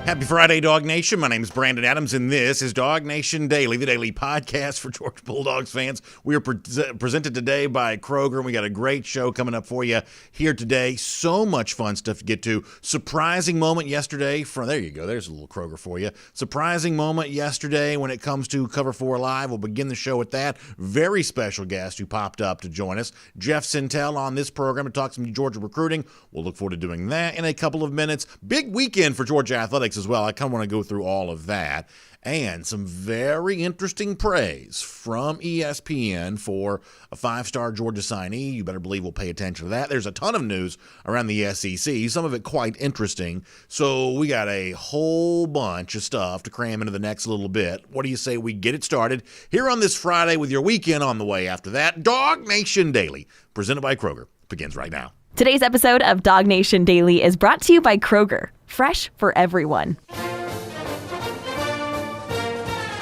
Happy Friday, Dog Nation. My name is Brandon Adams, and this is DawgNation Daily, the daily podcast for Georgia Bulldogs fans. We are presented today by Kroger, and we got a great show coming up for you here today. So much fun stuff to get to. Surprising moment yesterday from, there you go, there's a little Kroger for you. Surprising moment yesterday when it comes to Cover 4 Live. We'll begin the show with that. Very special guest who popped up to join us, Jeff Sintel, on this program to talk some Georgia recruiting. We'll look forward to doing that in a couple of minutes. Big weekend for Georgia athletics as well. I kind of want to go through all of that, and some very interesting praise from ESPN for a 5-star Georgia signee. You better believe we'll pay attention to that. There's a ton of news around the SEC, some of it quite interesting. So we got a whole bunch of stuff to cram into the next little bit. What do you say we get it started here on this Friday with your weekend on the way after that? DawgNation Daily, presented by Kroger, begins right now. Today's episode of DawgNation Daily is brought to you by Kroger, fresh for everyone.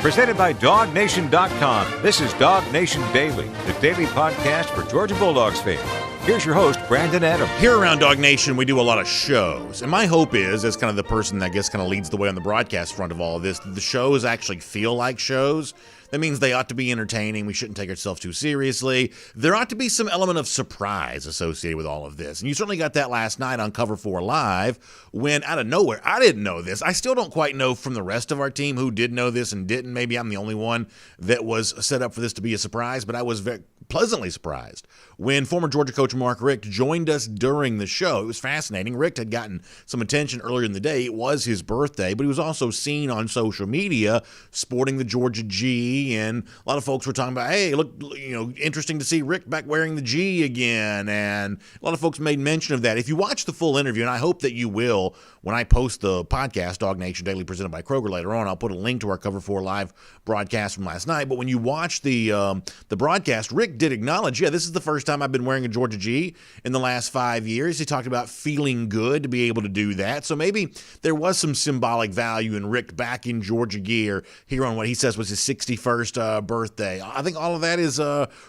Presented by DawgNation.com. This is DawgNation Daily, the daily podcast for Georgia Bulldogs fans. Here's your host, Brandon Adams. Here around DawgNation, we do a lot of shows. And my hope is, as kind of the person that I guess kind of leads the way on the broadcast front of all of this, the shows actually feel like shows. That means they ought to be entertaining. We shouldn't take ourselves too seriously. There ought to be some element of surprise associated with all of this. And you certainly got that last night on Cover 4 Live when, out of nowhere, I didn't know this. I still don't quite know from the rest of our team who did know this and didn't. Maybe I'm the only one that was set up for this to be a surprise, but I was very pleasantly surprised when former Georgia coach Mark Richt joined us during the show. It was fascinating. Richt had gotten some attention earlier in the day. It was his birthday, but he was also seen on social media sporting the Georgia G, and a lot of folks were talking about, hey, look, interesting to see Richt back wearing the G again, and a lot of folks made mention of that. If you watch the full interview, and I hope that you will, when I post the podcast, DawgNation Daily, presented by Kroger, later on, I'll put a link to our Cover 4 Live broadcast from last night. But when you watch the broadcast, Rick did acknowledge, this is the first time I've been wearing a Georgia G in the last 5 years. He talked about feeling good to be able to do that. So maybe there was some symbolic value in Rick back in Georgia gear here on what he says was his 61st birthday. I think all of that is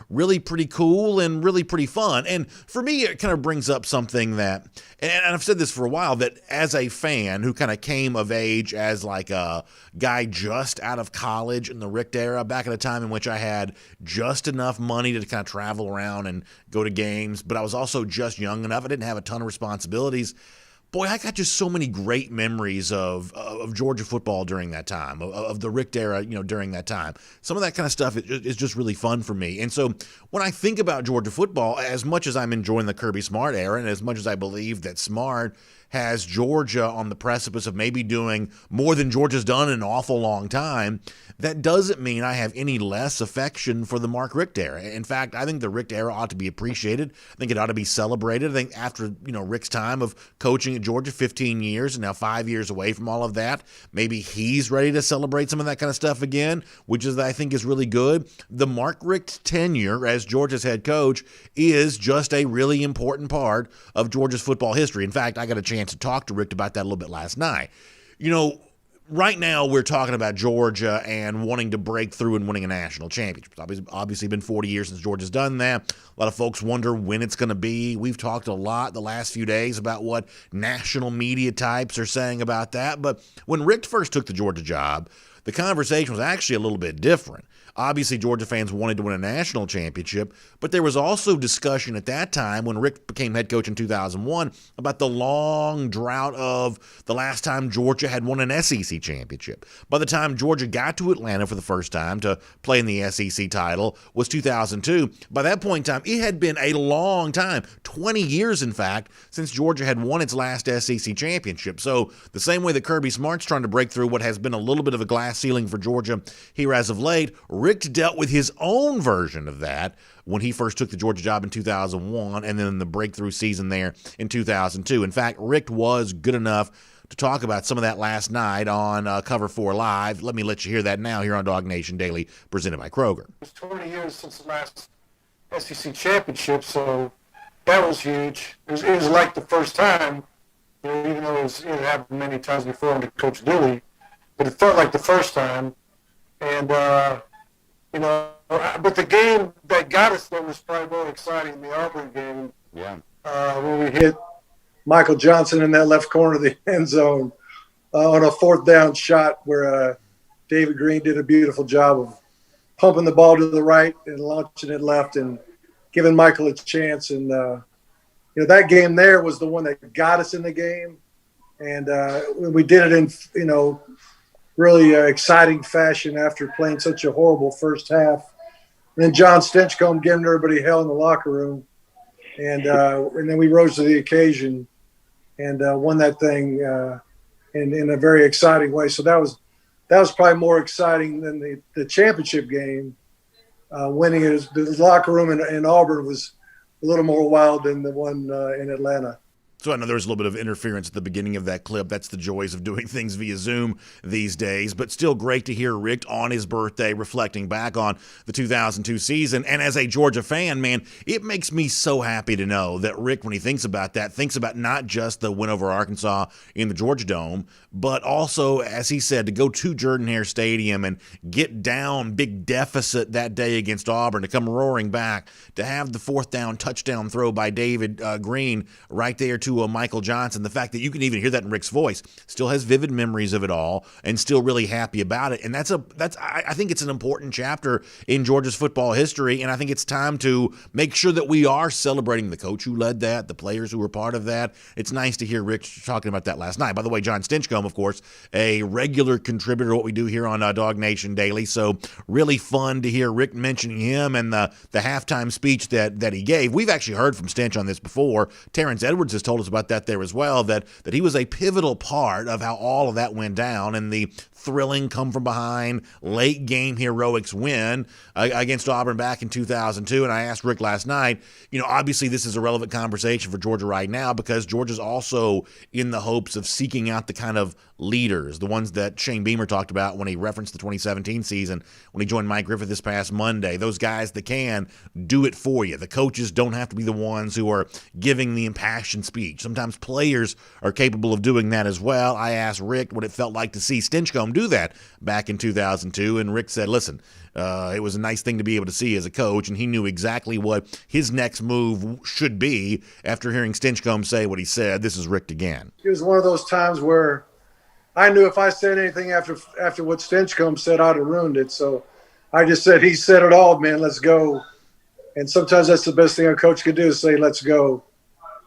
really pretty cool and really pretty fun. And for me, it kind of brings up something that, and I've said this for a while, that as a fan who kind of came of age as like a guy just out of college in the Richt era, back at a time in which I had just enough money to kind of travel around and go to games, but I was also just young enough. I didn't have a ton of responsibilities. Boy, I got just so many great memories of Georgia football during that time, of the Richt era, during that time. Some of that kind of stuff is just really fun for me. And so when I think about Georgia football, as much as I'm enjoying the Kirby Smart era, and as much as I believe that Smart has Georgia on the precipice of maybe doing more than Georgia's done in an awful long time, that doesn't mean I have any less affection for the Mark Richt era. In fact, I think the Richt era ought to be appreciated. I think it ought to be celebrated. I think after, Richt's time of coaching at Georgia, 15 years, and now 5 years away from all of that, maybe he's ready to celebrate some of that kind of stuff again, which I think is really good. The Mark Richt tenure as Georgia's head coach is just a really important part of Georgia's football history. In fact, I got a chance to talk to Richt about that a little bit last night. Right now, we're talking about Georgia and wanting to break through and winning a national championship. It's obviously been 40 years since Georgia's done that. A lot of folks wonder when it's going to be. We've talked a lot the last few days about what national media types are saying about that. But when Richt first took the Georgia job, the conversation was actually a little bit different. Obviously, Georgia fans wanted to win a national championship, but there was also discussion at that time when Richt became head coach in 2001 about the long drought of the last time Georgia had won an SEC championship. By the time Georgia got to Atlanta for the first time to play in the SEC title was 2002. By that point in time, it had been a long time, 20 years in fact, since Georgia had won its last SEC championship. So the same way that Kirby Smart's trying to break through what has been a little bit of a glass ceiling for Georgia here as of late, Richt dealt with his own version of that when he first took the Georgia job in 2001 and then the breakthrough season there in 2002. In fact, Richt was good enough to talk about some of that last night on Cover 4 Live. Let me let you hear that now here on DawgNation Daily, presented by Kroger. It was 20 years since the last SEC championship, so that was huge. It was like the first time, even though it happened many times before under Coach Dooley, but it felt like the first time. And, but the game that got us there was probably more exciting, the Auburn game. Yeah. When we hit Michael Johnson in that left corner of the end zone on a fourth down shot where David Green did a beautiful job of pumping the ball to the right and launching it left and giving Michael a chance. And, that game there was the one that got us in the game. And we did it in, really exciting fashion after playing such a horrible first half. And then John Stinchcomb giving everybody hell in the locker room. And then we rose to the occasion and won that thing in a very exciting way. So that was probably more exciting than the championship game. Winning it, the locker room in Auburn was a little more wild than the one in Atlanta. So I know there was a little bit of interference at the beginning of that clip. That's the joys of doing things via Zoom these days. But still great to hear Richt on his birthday reflecting back on the 2002 season. And as a Georgia fan, man, it makes me so happy to know that Richt, when he thinks about that, thinks about not just the win over Arkansas in the Georgia Dome, but also, as he said, to go to Jordan-Hare Stadium and get down big deficit that day against Auburn, to come roaring back, to have the fourth down touchdown throw by David Green right there to Michael Johnson. The fact that you can even hear that in Rick's voice, still has vivid memories of it all and still really happy about it. And I think it's an important chapter in Georgia's football history. And I think it's time to make sure that we are celebrating the coach who led that, the players who were part of that. It's nice to hear Rick talking about that last night. By the way, John Stinchcomb, of course, a regular contributor to what we do here on DawgNation Daily. So really fun to hear Rick mentioning him and the halftime speech that he gave. We've actually heard from Stinch on this before. Terrence Edwards has told us about that there as well, that he was a pivotal part of how all of that went down and the thrilling come from behind late game heroics win against Auburn back in 2002. And I asked Rick last night, obviously this is a relevant conversation for Georgia right now because Georgia's also in the hopes of seeking out the kind of leaders, the ones that Shane Beamer talked about when he referenced the 2017 season when he joined Mike Griffith this past Monday. Those guys that can do it for you. The coaches don't have to be the ones who are giving the impassioned speech. Sometimes players are capable of doing that as well. I asked Rick what it felt like to see Stinchcomb do that back in 2002, and Rick said, listen, it was a nice thing to be able to see as a coach, and he knew exactly what his next move should be after hearing Stinchcomb say what he said. This is Rick again. It was one of those times where I knew if I said anything after what Stinchcomb said, I'd have ruined it. So I just said, he said it all, man, let's go. And sometimes that's the best thing a coach could do is say, let's go,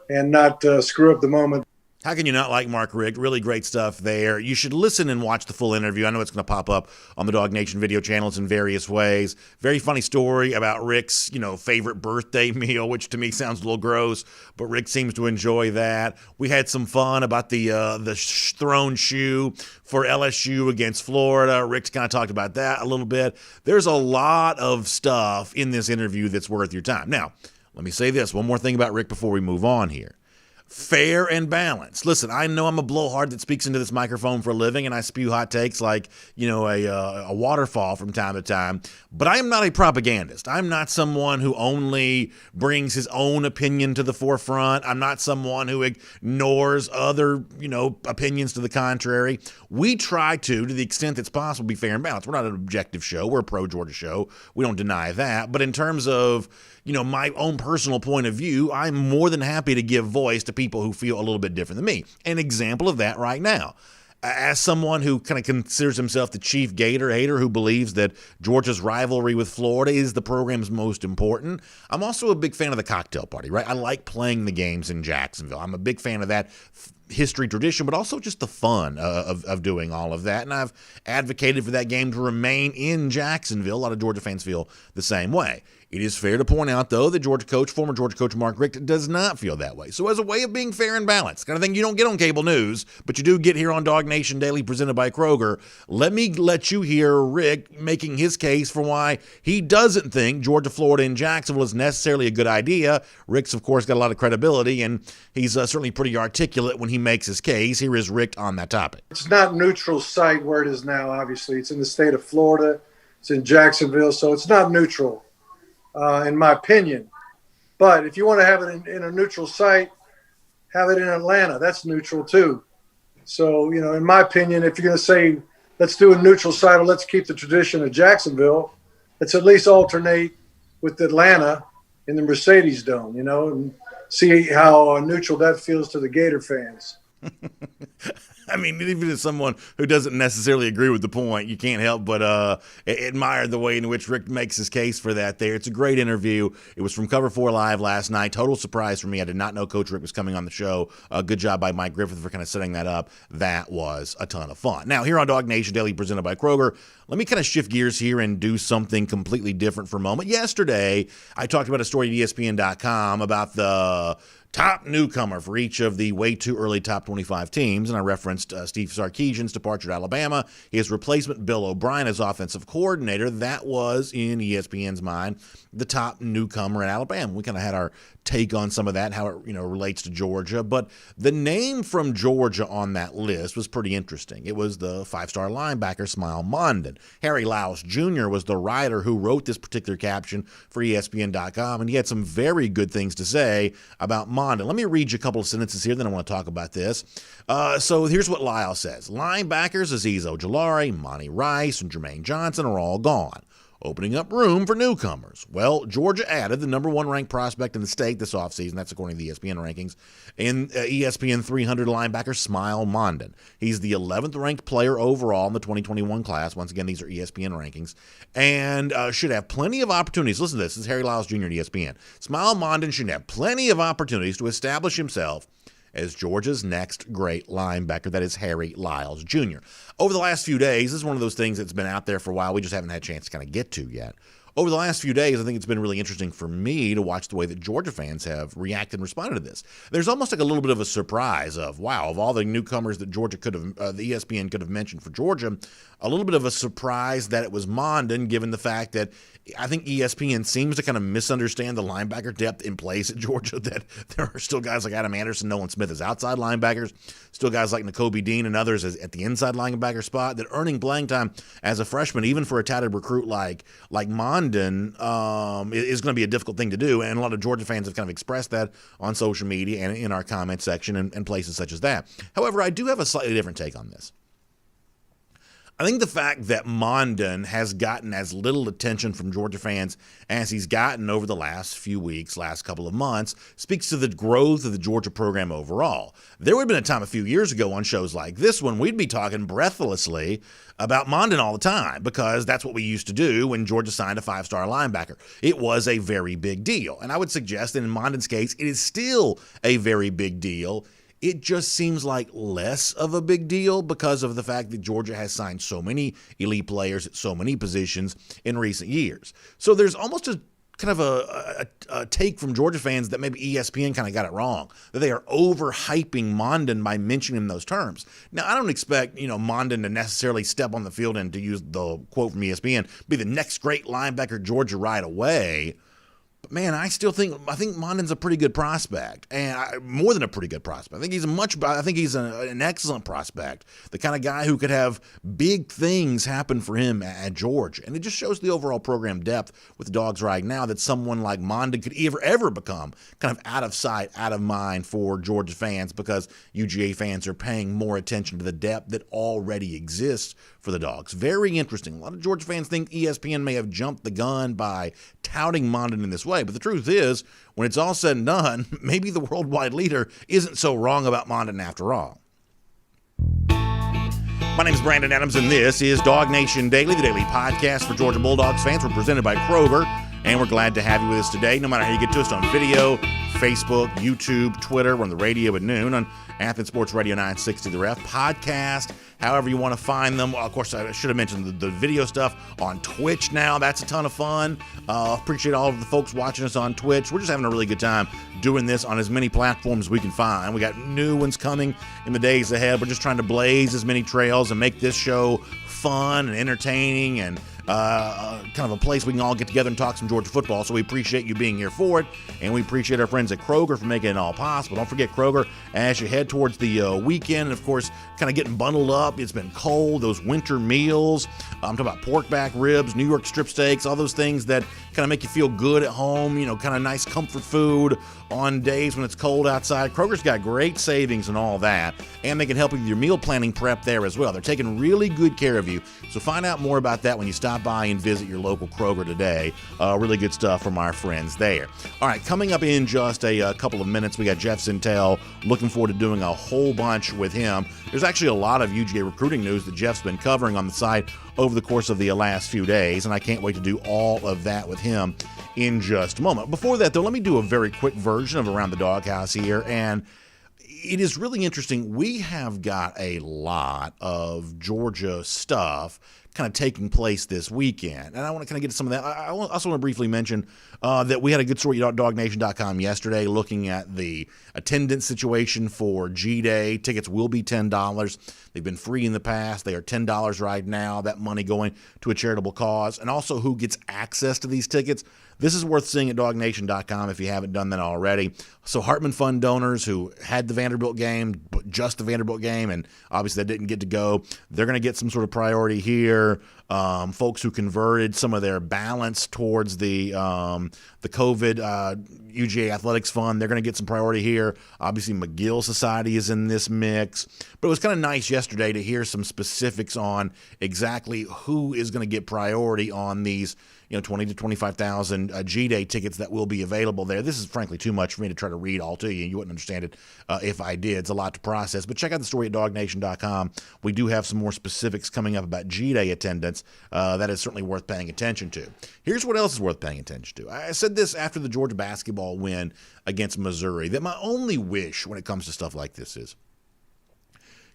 and not screw up the moment. How can you not like Mark Richt? Really great stuff there. You should listen and watch the full interview. I know it's going to pop up on the DawgNation video channels in various ways. Very funny story about Rick's, favorite birthday meal, which to me sounds a little gross, but Rick seems to enjoy that. We had some fun about the thrown shoe for LSU against Florida. Rick's kind of talked about that a little bit. There's a lot of stuff in this interview that's worth your time. Now, let me say this. One more thing about Rick before we move on here. Fair and balanced. Listen, I know I'm a blowhard that speaks into this microphone for a living, and I spew hot takes like, a waterfall from time to time, but I am not a propagandist. I'm not someone who only brings his own opinion to the forefront. I'm not someone who ignores other, opinions to the contrary. We try to the extent that's possible, be fair and balanced. We're not an objective show. We're a pro-Georgia show. We don't deny that. But in terms of, my own personal point of view, I'm more than happy to give voice to people who feel a little bit different than me. An example of that right now. As someone who kind of considers himself the chief Gator hater who believes that Georgia's rivalry with Florida is the program's most important, I'm also a big fan of the cocktail party, right? I like playing the games in Jacksonville. I'm a big fan of that history tradition, but also just the fun of doing all of that. And I've advocated for that game to remain in Jacksonville. A lot of Georgia fans feel the same way. It is fair to point out, though, that former Georgia coach Mark Richt does not feel that way. So as a way of being fair and balanced, kind of thing you don't get on cable news, but you do get here on DawgNation Daily presented by Kroger, let you hear Richt making his case for why he doesn't think Georgia, Florida, and Jacksonville is necessarily a good idea. Richt's, of course, got a lot of credibility, and he's certainly pretty articulate when he makes his case. Here is Richt on that topic. It's not neutral site where it is now, obviously. It's in the state of Florida. It's in Jacksonville, so it's not neutral. In my opinion. But if you want to have it in a neutral site, have it in Atlanta. That's neutral too. So, in my opinion, if you're going to say, let's do a neutral site or let's keep the tradition of Jacksonville, let's at least alternate with Atlanta in the Mercedes Dome, and see how neutral that feels to the Gator fans. I mean, even as someone who doesn't necessarily agree with the point, you can't help but admire the way in which Richt makes his case for that there. It's a great interview. It was from Cover 4 Live last night. Total surprise for me. I did not know Coach Richt was coming on the show. Good job by Mike Griffith for kind of setting that up. That was a ton of fun. Now, here on DawgNation Daily, presented by Kroger, let me kind of shift gears here and do something completely different for a moment. Yesterday, I talked about a story at ESPN.com about the top newcomer for each of the way too early top 25 teams, and I referenced Steve Sarkisian's departure to Alabama, his replacement Bill O'Brien as offensive coordinator. That was, in ESPN's mind, the top newcomer at Alabama. We kind of had our take on some of that, how it relates to Georgia, but the name from Georgia on that list was pretty interesting. It was the five-star linebacker SMAEL MONDON. Harry Laus Jr. was the writer who wrote this particular caption for ESPN.com, and he had some very good things to say about MONDON. Let me read you a couple of sentences here, then I want to talk about this. So here's what Lyle says. Linebackers Azeez Ojulari, Monty Rice, and Jermaine Johnson are all gone, opening up room for newcomers. Well, Georgia added the number one ranked prospect in the state this offseason. That's according to the ESPN rankings. In ESPN 300 linebacker SMAEL MONDON. He's the 11th ranked player overall in the 2021 class. Once again, these are ESPN rankings. And should have plenty of opportunities. Listen to this. This is Harry Laus Jr. at ESPN. SMAEL MONDON should have plenty of opportunities to establish himself as Georgia's next great linebacker. That is Harry Laus Jr. Over the last few days, this is one of those things that's been out there for a while. We just haven't had a chance to kind of get to yet. Over the last few days, I think it's been really interesting for me to watch the way that Georgia fans have reacted and responded to this. There's almost like a little bit of a surprise of, wow, of all the newcomers that Georgia could have, the ESPN could have mentioned for Georgia, a little bit of a surprise that it was MONDON, given the fact that I think ESPN seems to kind of misunderstand the linebacker depth in place at Georgia, that there are still guys like Adam Anderson, Nolan Smith as outside linebackers, still guys like Nakobe Dean and others as at the inside linebacker spot, that earning playing time as a freshman, even for a touted recruit like MONDON, is going to be a difficult thing to do, and a lot of Georgia fans have kind of expressed that on social media and in our comment section and places such as that. However, I do have a slightly different take on this. I think the fact that MONDON has gotten as little attention from Georgia fans as he's gotten over the last few weeks, last couple of months, speaks to the growth of the Georgia program overall. There would have been a time a few years ago on shows like this one, we'd be talking breathlessly about MONDON all the time, because that's what we used to do when Georgia signed a five-star linebacker. It was a very big deal. And I would suggest that in MONDON's case, it is still a very big deal. It just seems like less of a big deal because of the fact that Georgia has signed so many elite players at so many positions in recent years. So there's almost a kind of a take from Georgia fans that maybe ESPN kind of got it wrong, that they are overhyping MONDON by mentioning him in those terms. Now, I don't expect, MONDON to necessarily step on the field and, to use the quote from ESPN, be the next great linebacker at Georgia right away. But man, I think MONDON's a pretty good prospect, and more than a pretty good prospect. I think he's an excellent prospect, the kind of guy who could have big things happen for him at Georgia. And it just shows the overall program depth with the Dogs right now, that someone like MONDON could ever become kind of out of sight, out of mind for Georgia fans, because UGA fans are paying more attention to the depth that already exists for the Dogs. Very interesting. A lot of Georgia fans think ESPN may have jumped the gun by touting MONDON in this way, but the truth is, when it's all said and done, maybe the worldwide leader isn't so wrong about MONDON after all. My name is Brandon Adams, and this is DawgNation Daily, the daily podcast for Georgia Bulldogs fans. We're presented by Kroger, and we're glad to have you with us today. No matter how you get to us, on video, Facebook, YouTube, Twitter, we're on the radio at noon on Athens Sports Radio 960 The Ref, podcast, however you want to find them. Of course, I should have mentioned the video stuff on Twitch now. That's a ton of fun. Appreciate all of the folks watching us on Twitch. We're just having a really good time doing this on as many platforms as we can find. We got new ones coming in the days ahead. We're just trying to blaze as many trails and make this show fun and entertaining and kind of a place we can all get together and talk some Georgia football. So we appreciate you being here for it, and we appreciate our friends at Kroger for making it all possible. Don't forget Kroger as you head towards the weekend, and of course, kind of getting bundled up. It's been cold. Those winter meals. I'm talking about pork back ribs, New York strip steaks, all those things that kind of make you feel good at home. Kind of nice comfort food on days when it's cold outside. Kroger's got great savings and all that, and they can help you with your meal planning prep there as well. They're taking really good care of you. So find out more about that when you stop stop by and visit your local Kroger today. Really good stuff from our friends there. All right, coming up in just a couple of minutes, we got Jeff Sentell. Looking forward to doing a whole bunch with him. There's actually a lot of UGA recruiting news that Jeff's been covering on the site over the course of the last few days, and I can't wait to do all of that with him in just a moment. Before that, though, let me do a very quick version of Around the Doghouse here, and it is really interesting. We have got a lot of Georgia stuff kind of taking place this weekend, and I want to kind of get to some of that. I also want to briefly mention that we had a good story at DawgNation.com yesterday looking at the attendance situation for G-Day. Tickets will be $10. They've been free in the past. They are $10 right now. That money going to a charitable cause, and also who gets access to these tickets. This is worth seeing at DawgNation.com if you haven't done that already. So Hartman Fund donors who had the Vanderbilt game, but just the Vanderbilt game, and obviously they didn't get to go, they're going to get some sort of priority here. Folks who converted some of their balance towards the COVID UGA Athletics Fund, they're going to get some priority here. Obviously, McGill Society is in this mix. But it was kind of nice yesterday to hear some specifics on exactly who is going to get priority on these 20 to 25,000 G-Day tickets that will be available there. This is frankly too much for me to try to read all to you. You wouldn't understand it if I did. It's a lot to process. But check out the story at DawgNation.com. We do have some more specifics coming up about G-Day attendance. That is certainly worth paying attention to. Here's what else is worth paying attention to. I said this after the Georgia basketball win against Missouri, that my only wish when it comes to stuff like this is,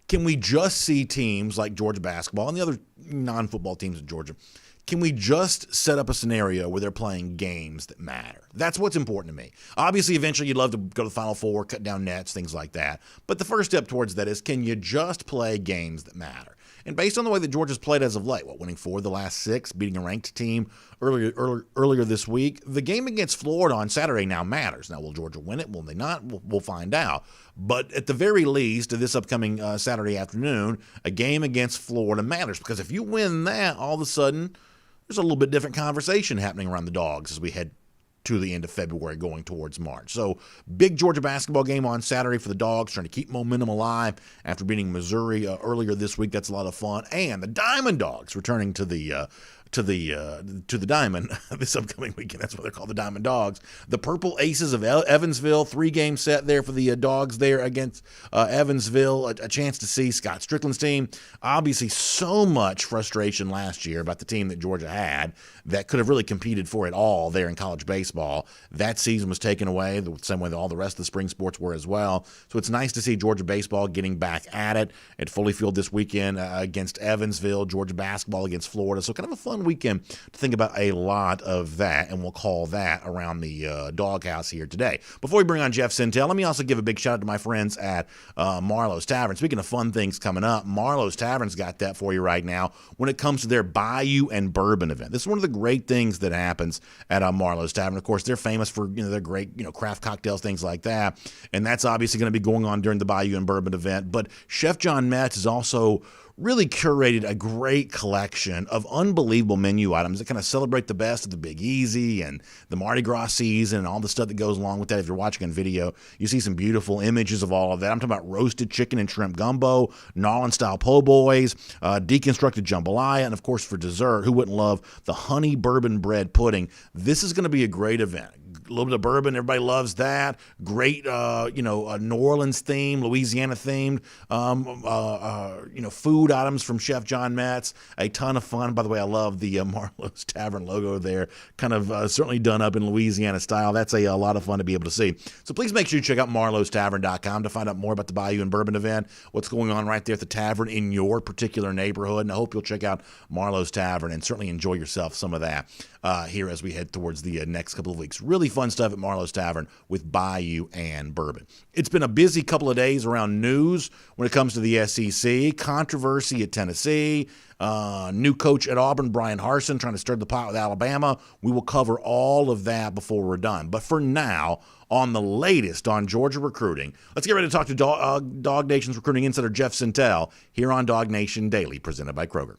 can we just see teams like Georgia basketball and the other non-football teams in Georgia, can we just set up a scenario where they're playing games that matter? That's what's important to me. Obviously, eventually you'd love to go to the Final Four, cut down nets, things like that. But the first step towards that is, can you just play games that matter? And based on the way that Georgia's played as of late, winning 4 of the last 6, beating a ranked team earlier this week, the game against Florida on Saturday now matters. Now, will Georgia win it? Will they not? We'll find out. But at the very least, this upcoming Saturday afternoon, a game against Florida matters, because if you win that, all of a sudden, there's a little bit different conversation happening around the Dogs as we head to the end of February going towards March. So big Georgia basketball game on Saturday for the Dogs, trying to keep momentum alive after beating Missouri earlier this week. That's a lot of fun. And the Diamond Dogs returning to the Diamond this upcoming weekend. That's what they're called, the Diamond Dogs. The Purple Aces of Evansville, 3-game set there for the Dogs there against Evansville. A chance to see Scott Strickland's team. Obviously, so much frustration last year about the team that Georgia had that could have really competed for it all there in college baseball. That season was taken away the same way that all the rest of the spring sports were as well. So it's nice to see Georgia baseball getting back at it at Foley Field this weekend against Evansville, Georgia basketball against Florida. So kind of a fun weekend to think about a lot of that, and we'll call that around the Doghouse here today. Before we bring on Jeff Sentell, let me also give a big shout out to my friends at Marlowe's Tavern. Speaking of fun things coming up, Marlowe's Tavern's got that for you right now when it comes to their Bayou and Bourbon event. This is one of the great things that happens at Marlowe's Tavern. Of course, they're famous for their great craft cocktails, things like that, and that's obviously going to be going on during the Bayou and Bourbon event. But Chef John Metz is also really curated a great collection of unbelievable menu items that kind of celebrate the best of the Big Easy and the Mardi Gras season and all the stuff that goes along with that. If you're watching on video, you see some beautiful images of all of that. I'm talking about roasted chicken and shrimp gumbo, Gnarland-style po' boys, deconstructed jambalaya, and of course for dessert, who wouldn't love the honey bourbon bread pudding? This is going to be a great event. A little bit of bourbon, everybody loves that. Great, New Orleans theme, Louisiana themed, food items from Chef John Metz. A ton of fun. By the way, I love the Marlowe's Tavern logo there. Kind of certainly done up in Louisiana style. That's a lot of fun to be able to see. So please make sure you check out marlowestavern.com to find out more about the Bayou and Bourbon event, what's going on right there at the tavern in your particular neighborhood. And I hope you'll check out Marlowe's Tavern and certainly enjoy yourself some of that here as we head towards the next couple of weeks. Really fun stuff at Marlowe's Tavern with Bayou and Bourbon. It's been a busy couple of days around news when it comes to the SEC. Controversy at Tennessee. New coach at Auburn, Brian Harsin, trying to stir the pot with Alabama. We will cover all of that before we're done. But for now, on the latest on Georgia recruiting, let's get ready to talk to Dog Nation's recruiting insider Jeff Sentell here on DawgNation Daily, presented by Kroger.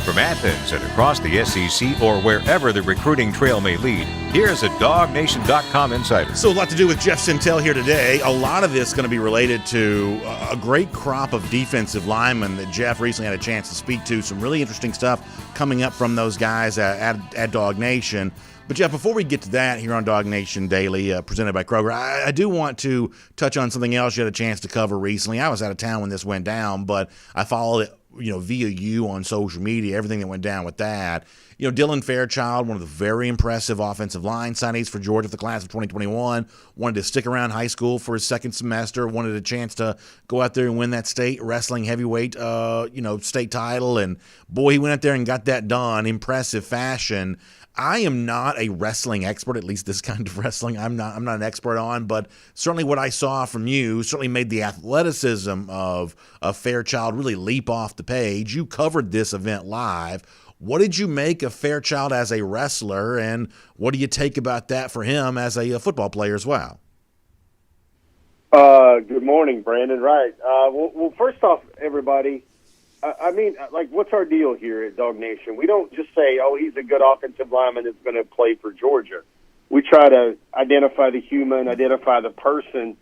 From Athens and across the SEC or wherever the recruiting trail may lead, here's a DawgNation.com insider. So a lot to do with Jeff Sentell here today. A lot of this is going to be related to a great crop of defensive linemen that Jeff recently had a chance to speak to. Some really interesting stuff coming up from those guys at DawgNation. But, Jeff, before we get to that here on DawgNation Daily, presented by Kroger, I do want to touch on something else you had a chance to cover recently. I was out of town when this went down, but I followed it, via you on social media, everything that went down with that. Dylan Fairchild, one of the very impressive offensive line signings for Georgia for the class of 2021, wanted to stick around high school for his second semester, wanted a chance to go out there and win that state wrestling heavyweight, state title. And, boy, he went out there and got that done. Impressive fashion. I am not a wrestling expert, at least this kind of wrestling I'm not an expert on, but certainly what I saw from you certainly made the athleticism of Fairchild really leap off the page. You covered this event live. What did you make of Fairchild as a wrestler, and what do you take about that for him as a football player as well? Good morning, Brandon. Right. Well, first off, everybody, what's our deal here at DawgNation? We don't just say, oh, he's a good offensive lineman that's going to play for Georgia. We try to identify the human, identify the person.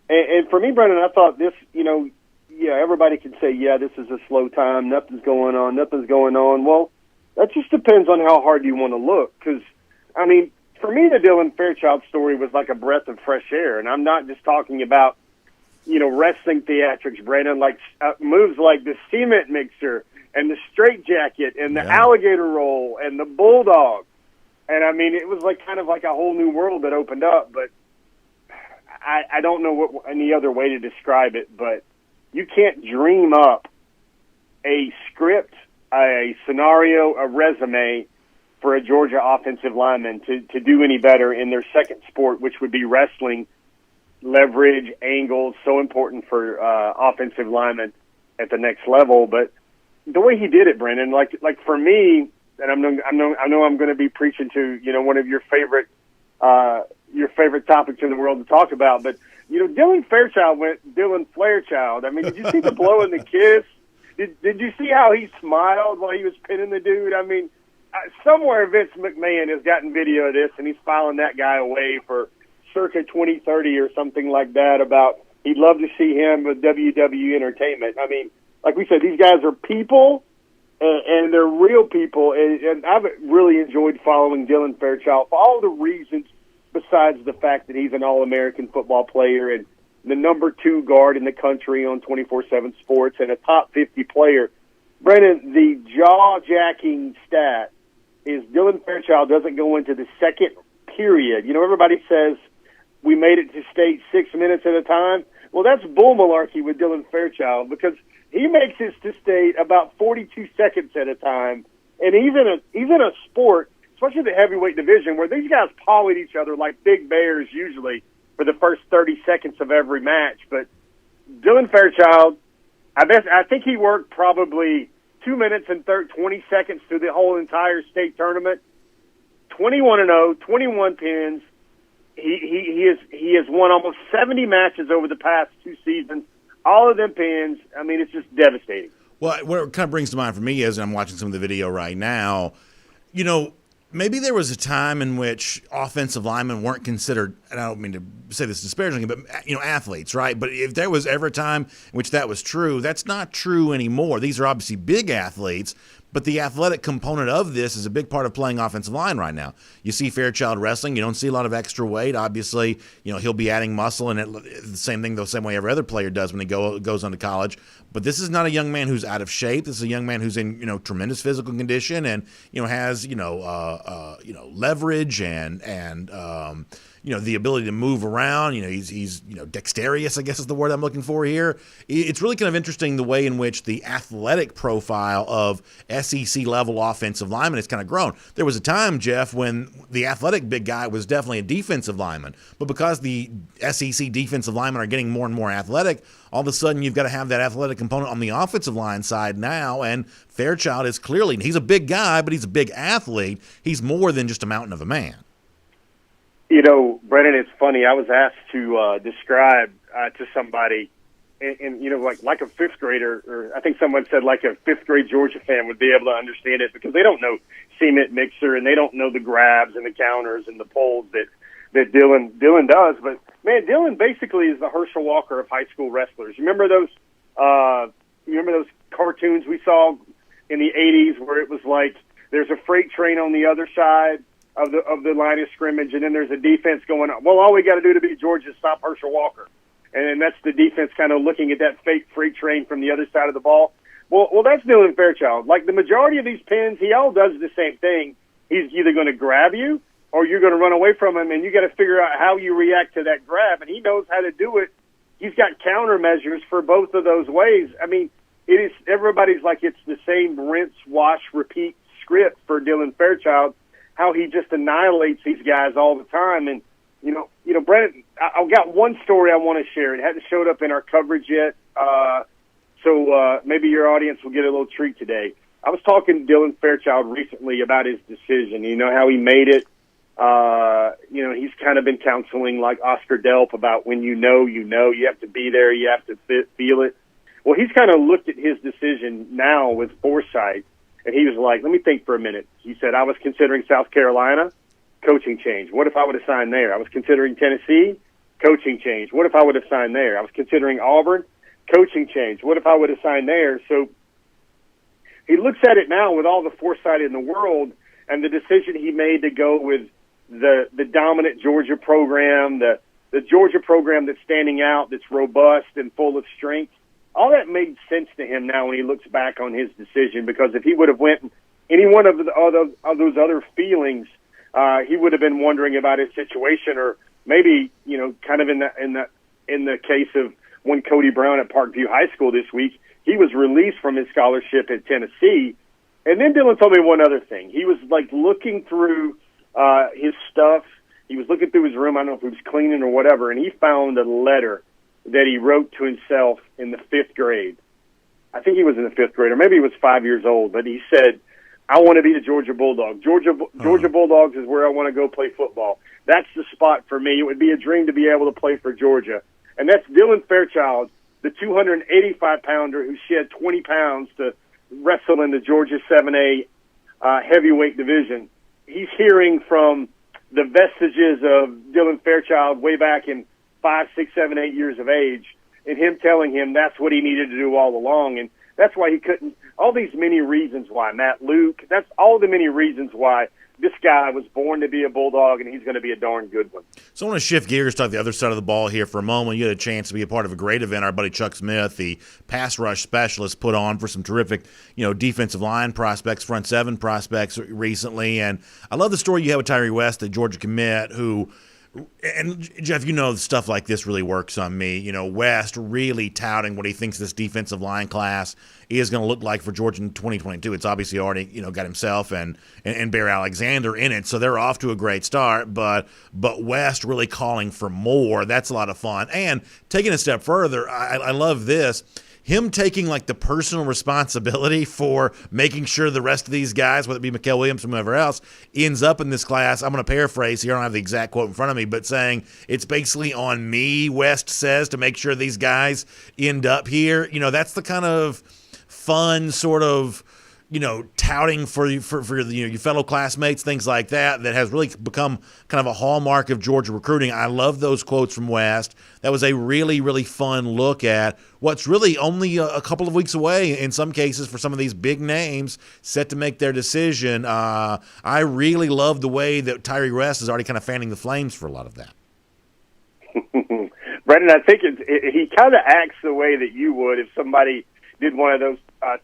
And for me, Brandon, I thought this, everybody can say, yeah, this is a slow time, nothing's going on. Well, that just depends on how hard you want to look. Because, for me, the Dylan Fairchild story was like a breath of fresh air. And I'm not just talking about, wrestling theatrics, Brandon, like moves like the cement mixer and the straitjacket and the alligator roll and the bulldog. And it was like kind of like a whole new world that opened up. But I don't know any other way to describe it. But you can't dream up a script, a scenario, a resume for a Georgia offensive lineman to do any better in their second sport, which would be wrestling. Leverage, angles, so important for offensive linemen at the next level. But the way he did it, Brendan, like for me, and I know I'm going to be preaching to one of your favorite topics in the world to talk about. But Dylan Fairchild went Dylan Flairchild. Did you see the blow and the kiss? Did you see how he smiled while he was pinning the dude? Somewhere Vince McMahon has gotten video of this, and he's filing that guy away for circa 2030 or something like that about he'd love to see him with WWE Entertainment. Like we said, these guys are people, and they're real people, and I've really enjoyed following Dylan Fairchild for all the reasons besides the fact that he's an All-American football player and the number 2 guard in the country on 24/7 Sports and a top 50 player. Brandon, the jaw-jacking stat is Dylan Fairchild doesn't go into the second period. Everybody says we made it to state 6 minutes at a time. Well, that's bull malarkey with Dylan Fairchild because he makes it to state about 42 seconds at a time. And even a sport, especially the heavyweight division, where these guys paw at each other like big bears usually for the first 30 seconds of every match. But Dylan Fairchild, I think he worked probably 2 minutes and 20 seconds through the whole entire state tournament. 21-0, 21 pins. He has won almost 70 matches over the past 2 seasons. All of them pins. It's just devastating. Well, what it kind of brings to mind for me is, and I'm watching some of the video right now, maybe there was a time in which offensive linemen weren't considered, and I don't mean to say this disparagingly, but, athletes, right? But if there was ever a time in which that was true, that's not true anymore. These are obviously big athletes, but the athletic component of this is a big part of playing offensive line right now. You see Fairchild wrestling, you don't see a lot of extra weight. Obviously, he'll be adding muscle, and the same way every other player does when he goes on to college. But this is not a young man who's out of shape. This is a young man who's in tremendous physical condition and has leverage and the ability to move around. He's dexterous, I guess is the word I'm looking for here. It's really kind of interesting the way in which the athletic profile of SEC level offensive linemen has kind of grown. There was a time, Jeff, when the athletic big guy was definitely a defensive lineman, but because the SEC defensive linemen are getting more and more athletic, all of a sudden you've got to have that athletic component on the offensive line side now, and Fairchild is clearly, he's a big guy, but he's a big athlete. He's more than just a mountain of a man. Brennan, it's funny. I was asked to describe to somebody and like a fifth grader, or I think someone said like a fifth grade Georgia fan would be able to understand it, because they don't know cement mixer and they don't know the grabs and the counters and the pulls that Dylan does. But man, Dylan basically is the Herschel Walker of high school wrestlers. You remember those cartoons we saw in the 80s where it was like there's a freight train on the other side of the line of scrimmage, and then there's a defense going on. Well, all we got to do to beat Georgia is stop Herschel Walker. And that's the defense kind of looking at that fake freight train from the other side of the ball. Well, that's Dylan Fairchild. Like the majority of these pins, he all does the same thing. He's either going to grab you or you're going to run away from him, and you got to figure out how you react to that grab. And he knows how to do it. He's got countermeasures for both of those ways. I mean, it is, everybody's like it's the same rinse, wash, repeat script for Dylan Fairchild, how he just annihilates these guys all the time. And Brandon, I've got one story I want to share. It hasn't showed up in our coverage yet, so maybe your audience will get a little treat today. I was talking to Dylan Fairchild recently about his decision. You know how he made it. He's kind of been counseling like Oscar Delp about when you have to be there, you have to feel it. Well, he's kind of looked at his decision now with foresight, and he was like, let me think for a minute. He said, I was considering South Carolina, coaching change. What if I would have signed there? I was considering Tennessee, coaching change. What if I would have signed there? I was considering Auburn, coaching change. What if I would have signed there? So he looks at it now with all the foresight in the world, and the decision he made to go with the dominant Georgia program, the Georgia program that's standing out, that's robust and full of strength. All that made sense to him now when he looks back on his decision, because if he would have went any one of those other feelings, he would have been wondering about his situation, or maybe kind of in the case of when Cody Brown at Parkview High School this week, he was released from his scholarship at Tennessee. And then Dylan told me one other thing. He was like looking through his stuff. He was looking through his room. I don't know if he was cleaning or whatever, and he found a letter that he wrote to himself in the 5th grade. I think he was in the 5th grade, or maybe he was 5 years old, but he said, I want to be the Georgia Bulldog. Georgia Bulldogs is where I want to go play football. That's the spot for me. It would be a dream to be able to play for Georgia. And that's Dylan Fairchild, the 285-pounder who shed 20 pounds to wrestle in the Georgia 7A heavyweight division. He's hearing from the vestiges of Dylan Fairchild way back in 5, 6, 7, 8 years of age, and him telling him that's what he needed to do all along. And that's why he couldn't, all these many reasons why, Matt Luke, that's all the many reasons why this guy was born to be a Bulldog, and he's going to be a darn good one. So I want to shift gears, talk the other side of the ball here for a moment. You had a chance to be a part of a great event our buddy Chuck Smith, the pass rush specialist, put on for some terrific, defensive line prospects, front seven prospects recently. And I love the story you had with Tyree West, the Georgia commit, who – and, Jeff, stuff like this really works on me. West really touting what he thinks this defensive line class is going to look like for Georgia in 2022. It's obviously already, got himself and Bear Alexander in it, so they're off to a great start. But West really calling for more. That's a lot of fun. And taking a step further, I love this. Him taking like the personal responsibility for making sure the rest of these guys, whether it be Mikael Williams or whoever else, ends up in this class. I'm going to paraphrase here. I don't have the exact quote in front of me, but saying it's basically on me, West says, to make sure these guys end up here. That's the kind of fun sort of, touting for your fellow classmates, things like that has really become kind of a hallmark of Georgia recruiting. I love those quotes from West. That was a really, really fun look at what's really only a couple of weeks away in some cases for some of these big names set to make their decision. I really love the way that Tyree West is already kind of fanning the flames for a lot of that. Brendan, I think he kind of acts the way that you would if somebody did one of those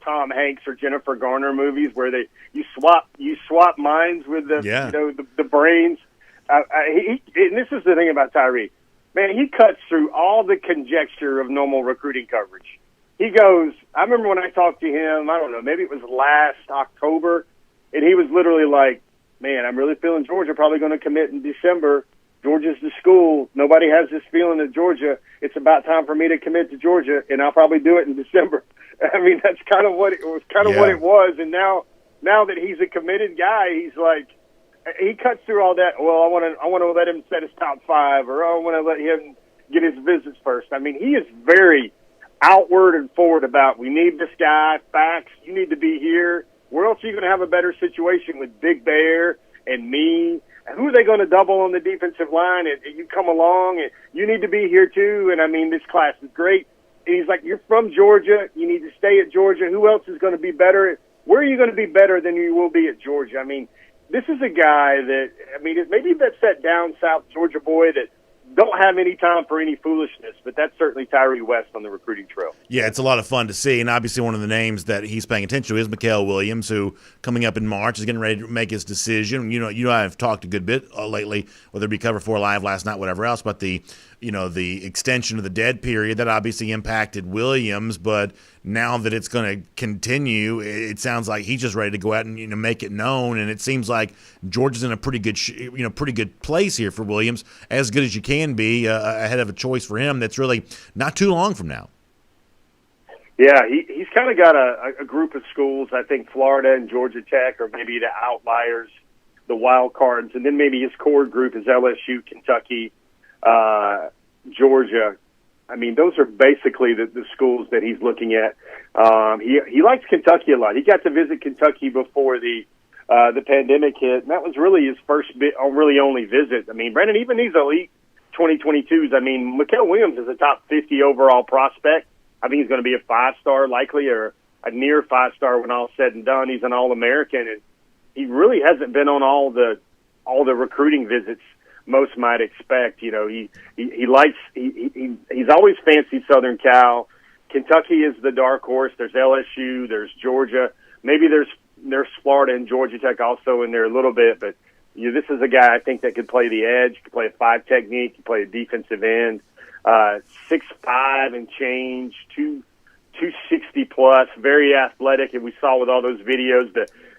Tom Hanks or Jennifer Garner movies where you swap minds with the brains. And this is the thing about Tyree. Man, he cuts through all the conjecture of normal recruiting coverage. He goes, I remember when I talked to him, I don't know, maybe it was last October, and he was literally like, man, I'm really feeling Georgia probably going to commit in December. Georgia's the school. Nobody has this feeling at Georgia. It's about time for me to commit to Georgia, and I'll probably do it in December. I mean, that's kind of what it was. What it was. And now that he's a committed guy, he's like, he cuts through all that. Well, I want to let him set his top 5, or I want to let him get his visits first. I mean, he is very outward and forward about, we need this guy, facts, you need to be here. Where else are you going to have a better situation with Big Bear and me? And who are they going to double on the defensive line? And you come along, and you need to be here too. And, I mean, this class is great. And he's like, you're from Georgia. You need to stay at Georgia. Who else is going to be better? Where are you going to be better than you will be at Georgia? I mean, this is a guy that, I mean, maybe that's that down south Georgia boy that don't have any time for any foolishness, but that's certainly Tyree West on the recruiting trail. Yeah, it's a lot of fun to see, and obviously one of the names that he's paying attention to is Mikael Williams, who coming up in March is getting ready to make his decision. You know, you and I have talked a good bit lately, whether it be Cover 4 Live last night, whatever else, but the extension of the dead period, that obviously impacted Williams, but now that it's going to continue, it sounds like he's just ready to go out and make it known, and it seems like Georgia's in a pretty good place here for Williams, as good as you can be, ahead of a choice for him that's really not too long from now. Yeah, he's kind of got a group of schools. I think Florida and Georgia Tech are maybe the outliers, the wild cards, and then maybe his core group is LSU, Kentucky, Georgia. I mean, those are basically the schools that he's looking at. He likes Kentucky a lot. He got to visit Kentucky before the pandemic hit, and that was really his first really only visit. I mean, Brandon, even these elite 2022s, I mean, Mikael Williams is a top 50 overall prospect. I think he's going to be a 5-star likely, or a near 5-star when all's said and done. He's an All-American, and he really hasn't been on all the recruiting visits most might expect. You know, he's always fancied Southern Cal. Kentucky is the dark horse. There's LSU, there's Georgia. Maybe there's Florida and Georgia Tech also in there a little bit, but this is a guy I think that could play the edge, could play a 5 technique, could play a defensive end, 6'5" and change, 260 plus, very athletic, and we saw with all those videos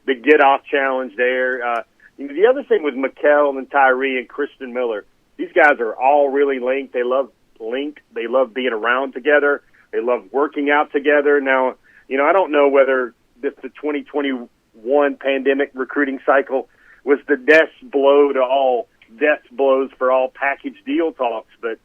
the get off challenge there. The other thing with Mikael and Tyree and Kristen Miller, these guys are all really linked. They love being around together. They love working out together. Now, I don't know whether the 2021 pandemic recruiting cycle was the death blows for all package deal talks, but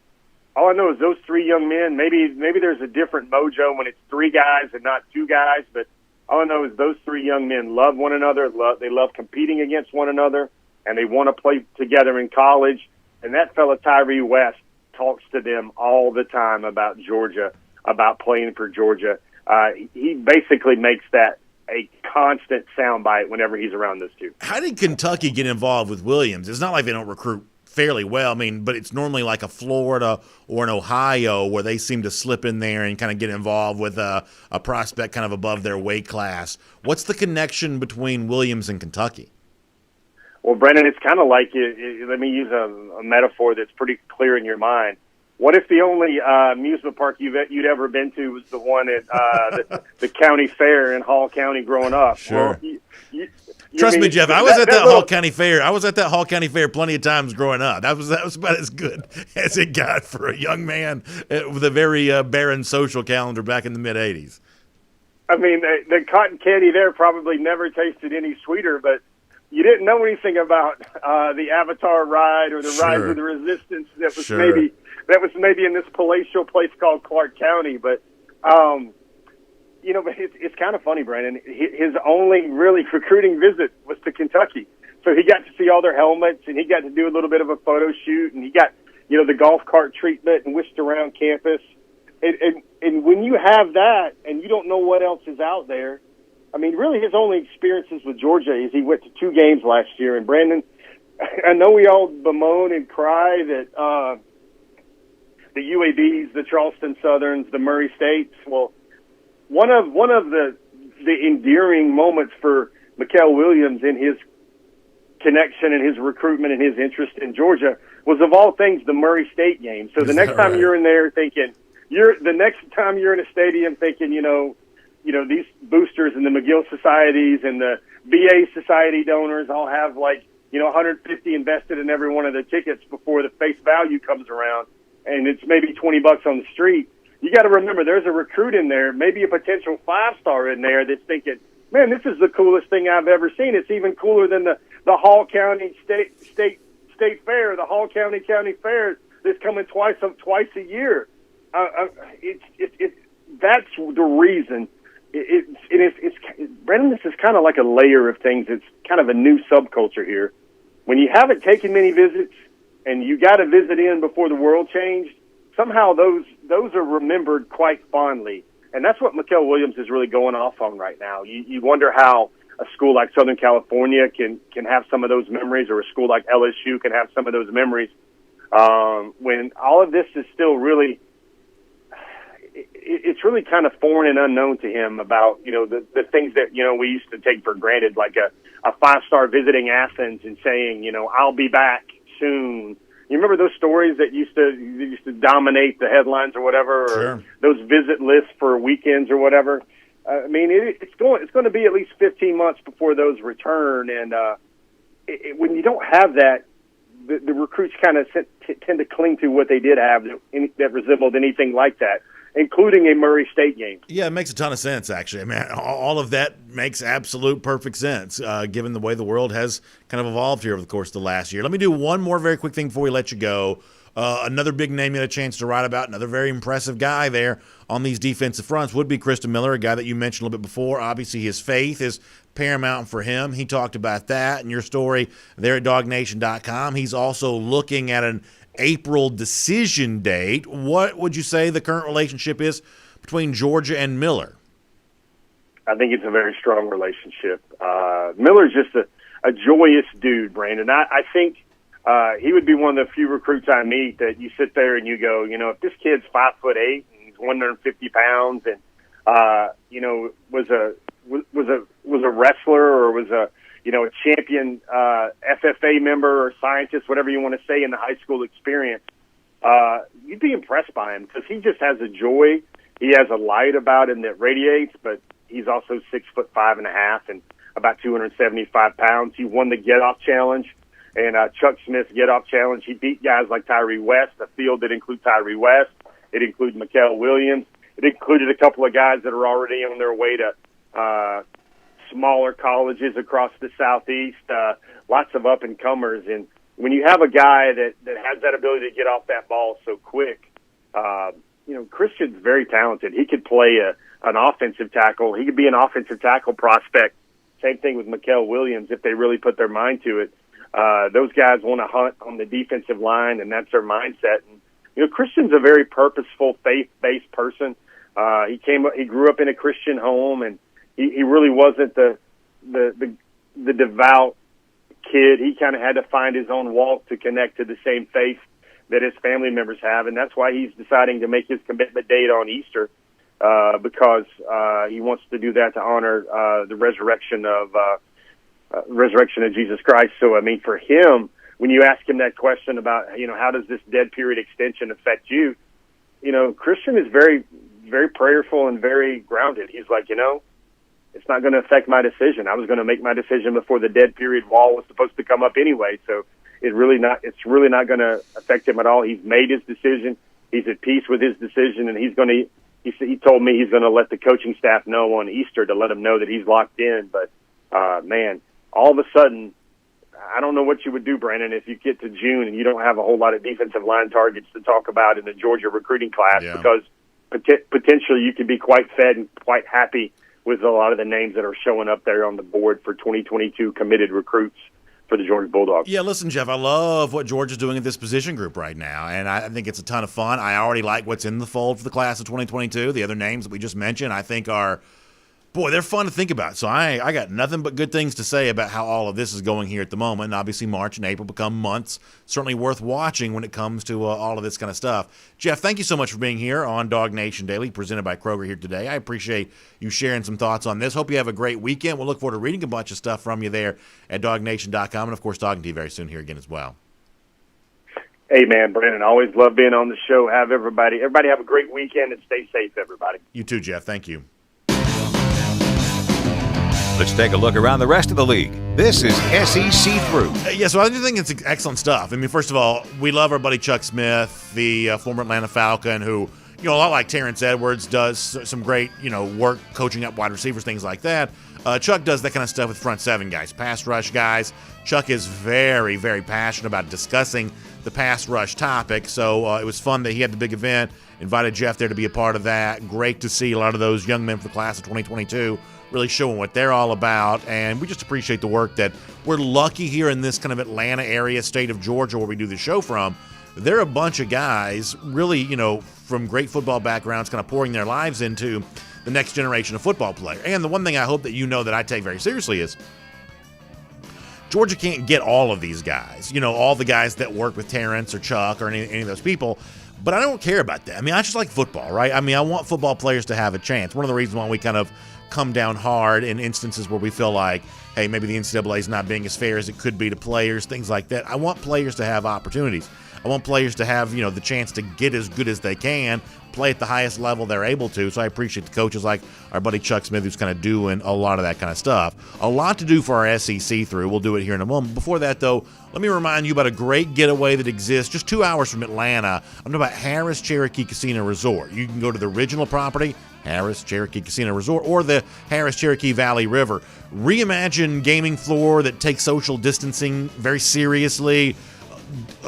all I know is those 3 young men, maybe there's a different mojo when it's 3 guys and not 2 guys, but all I know is those 3 young men love one another. They love competing against one another, and they want to play together in college. And that fella Tyree West talks to them all the time about Georgia, about playing for Georgia. He basically makes that a constant soundbite whenever he's around those 2. How did Kentucky get involved with Williams? It's not like they don't recruit fairly well. I mean, but it's normally like a Florida or an Ohio where they seem to slip in there and kind of get involved with a prospect kind of above their weight class. What's the connection between Williams and Kentucky? Well, Brendan, it's kind of like, let me use a metaphor that's pretty clear in your mind. What if the only amusement park you'd ever been to was the one at the county fair in Hall County growing up? Sure. Well, Trust me, Jeff. I was at that Hall County Fair. I was at that Hall County Fair plenty of times growing up. That was about as good as it got for a young man with a very barren social calendar back in the mid '80s. I mean, the cotton candy there probably never tasted any sweeter, but you didn't know anything about the Avatar ride or the Rise of the Resistance that was maybe in this palatial place called Clark County, but. But it's kind of funny, Brandon. His only really recruiting visit was to Kentucky. So he got to see all their helmets, and he got to do a little bit of a photo shoot, and he got, the golf cart treatment and whisked around campus. And when you have that and you don't know what else is out there, I mean, really his only experiences with Georgia is he went to 2 games last year. And, Brandon, I know we all bemoan and cry that the UABs, the Charleston Southerns, the Murray States, well, one of the endearing moments for Mikael Williams in his connection and his recruitment and his interest in Georgia was, of all things, the Murray State game. So the next time you're in there thinking, the next time you're in a stadium thinking, these boosters and the McGill societies and the BA society donors all have $150 invested in every one of the tickets before the face value comes around, and it's maybe $20 on the street. You got to remember, there's a recruit in there, maybe a potential 5-star in there that's thinking, man, this is the coolest thing I've ever seen. It's even cooler than the Hall County State Fair, the Hall County Fair that's coming twice a year. that's the reason. Brendan, this is kind of like a layer of things. It's kind of a new subculture here. When you haven't taken many visits and you got to visit in before the world changed, somehow those are remembered quite fondly. And that's what Mikael Williams is really going off on right now. You wonder how a school like Southern California can have some of those memories, or a school like LSU can have some of those memories, when all of this is still really, it's really kind of foreign and unknown to him about, the things that, we used to take for granted, like a 5-star visiting Athens and saying, I'll be back soon. You remember those stories that used to dominate the headlines or whatever, or Sure. those visit lists for weekends or whatever? It's going to be at least 15 months before those return, and when you don't have that, the recruits kind of tend to cling to what they did have that resembled anything like that, including a Murray State game. Yeah, it makes a ton of sense, actually. I mean, all of that makes absolute perfect sense, given the way the world has kind of evolved here over the course of the last year. Let me do one more very quick thing before we let you go. Another big name you had a chance to write about, another very impressive guy there on these defensive fronts would be CHRISTEN Miller, a guy that you mentioned a little bit before. Obviously, his faith is paramount for him. He talked about that in your story there at DawgNation.com. He's also looking at an April decision date. What would you say the current relationship is between Georgia and Miller? I think it's a very strong relationship. Miller's just a joyous dude, Brandon. I think he would be one of the few recruits I meet that you sit there and you go, if this kid's 5'8" and he's 150 pounds and was a wrestler or was a champion FFA member or scientist, whatever you want to say, in the high school experience, you'd be impressed by him because he just has a joy. He has a light about him that radiates, but he's also 6'5.5" and about 275 pounds. He won the Get-Off Challenge and Chuck Smith's Get-Off Challenge. He beat guys like Tyree West, a field that includes Tyree West. It includes Mikael Williams. It included a couple of guys that are already on their way to smaller colleges across the Southeast, lots of up-and-comers. And when you have a guy that has that ability to get off that ball so quick, Christian's very talented. He could play an offensive tackle. He could be an offensive tackle prospect. Same thing with Mikael Williams if they really put their mind to it. Those guys want to hunt on the defensive line, and that's their mindset. And, Christian's a very purposeful, faith-based person. He grew up in a Christian home, and he really wasn't the devout kid. He kind of had to find his own walk to connect to the same faith that his family members have, and that's why he's deciding to make his commitment date on Easter, because he wants to do that to honor the resurrection of Jesus Christ. So, for him, when you ask him that question about, how does this dead period extension affect you, Christian is very, very prayerful and very grounded. He's like, it's not going to affect my decision. I was going to make my decision before the dead period wall was supposed to come up anyway. So it's really not going to affect him at all. He's made his decision. He's at peace with his decision, and he told me he's going to let the coaching staff know on Easter to let him know that he's locked in. But, man, all of a sudden, I don't know what you would do, Brandon, if you get to June and you don't have a whole lot of defensive line targets to talk about in the Georgia recruiting class, because potentially you could be quite fed and quite happy with a lot of the names that are showing up there on the board for 2022 committed recruits for the Georgia Bulldogs. Yeah, listen, Jeff, I love what Georgia's doing at this position group right now, and I think it's a ton of fun. I already like what's in the fold for the class of 2022. The other names that we just mentioned I think are, they're fun to think about. So I got nothing but good things to say about how all of this is going here at the moment. And obviously, March and April become months certainly worth watching when it comes to all of this kind of stuff. Jeff, thank you so much for being here on DawgNation Daily, presented by Kroger here today. I appreciate you sharing some thoughts on this. Hope you have a great weekend. We'll look forward to reading a bunch of stuff from you there at DawgNation.com, and, of course, talking to you very soon here again as well. Hey, man, Brandon, always love being on the show. Everybody have a great weekend and stay safe, everybody. You too, Jeff. Thank you. Let's take a look around the rest of the league. This is SEC Through. So I do think it's excellent stuff. First of all, we love our buddy Chuck Smith, the former Atlanta Falcon, who, a lot like Terrence Edwards, does some great, work coaching up wide receivers, things like that. Chuck does that kind of stuff with front seven guys, pass rush guys. Chuck is very, very passionate about discussing the pass rush topic, so it was fun that he had the big event Invited Jeff there to be a part of that. Great to see a lot of those young men from the class of 2022 really showing what they're all about, and we just appreciate the work that we're lucky here in this kind of Atlanta area, state of Georgia, where we do the show from. There are a bunch of guys really, from great football backgrounds kind of pouring their lives into the next generation of football player. And the one thing I hope that that I take very seriously is Georgia can't get all of these guys, all the guys that work with Terrence or Chuck or any of those people. But I don't care about that. I mean, I just like football, right? I mean, I want football players to have a chance. One of the reasons why we kind of come down hard in instances where we feel like, hey, maybe the NCAA is not being as fair as it could be to players, things like that. I want players to have opportunities. I want players to have, the chance to get as good as they can, play at the highest level they're able to. So I appreciate the coaches like our buddy Chuck Smith, who's kind of doing a lot of that kind of stuff. A lot to do for our SEC through. We'll do it here in a moment. Before that, though, let me remind you about a great getaway that exists just 2 hours from Atlanta. I'm talking about Harris Cherokee Casino Resort. You can go to the original property, Harris Cherokee Casino Resort, or the Harris Cherokee Valley River. Reimagine gaming floor that takes social distancing very seriously.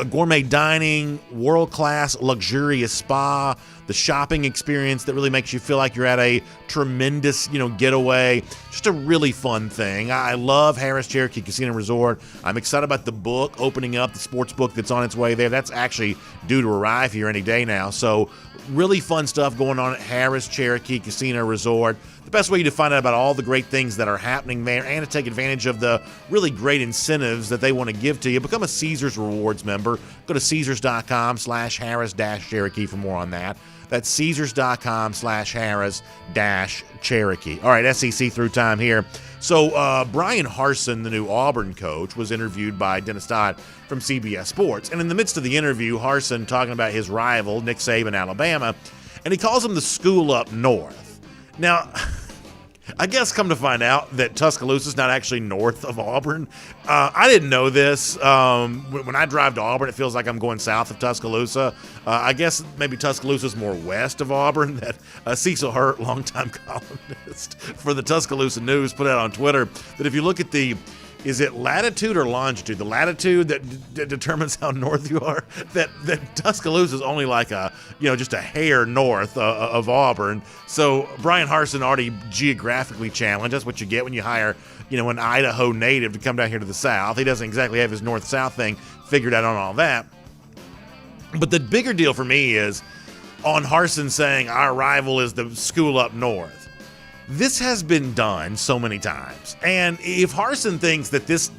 Gourmet dining, world-class luxurious spa, the shopping experience that really makes you feel like you're at a tremendous, getaway. Just a really fun thing. I love Harris Cherokee Casino Resort. I'm excited about the book opening up, the sports book that's on its way there. That's actually due to arrive here any day now. So really fun stuff going on at Harris Cherokee Casino Resort. The best way to find out about all the great things that are happening there and to take advantage of the really great incentives that they want to give to you, become a Caesars Rewards member. Go to Caesars.com/Harris-Cherokee for more on that. That's Caesars.com/Harris-Cherokee. All right, SEC through time here. So Brian Harsin, the new Auburn coach, was interviewed by Dennis Dodd from CBS Sports. And in the midst of the interview, Harsin talking about his rival, Nick Saban, Alabama, and he calls him the school up north. Now, I guess come to find out that Tuscaloosa is not actually north of Auburn. I didn't know this. When I drive to Auburn, it feels like I'm going south of Tuscaloosa. I guess maybe Tuscaloosa is more west of Auburn. That Cecil Hurt, longtime columnist for the Tuscaloosa News, put out on Twitter that if you look at is it latitude or longitude? The latitude that determines how north you are. That Tuscaloosa is only like just a hair north of Auburn. So Brian Harsin already geographically challenged. That's what you get when you hire an Idaho native to come down here to the South. He doesn't exactly have his north-south thing figured out on all that. But the bigger deal for me is on Harsin saying our rival is the school up north. This has been done so many times. And if Harsin thinks that this,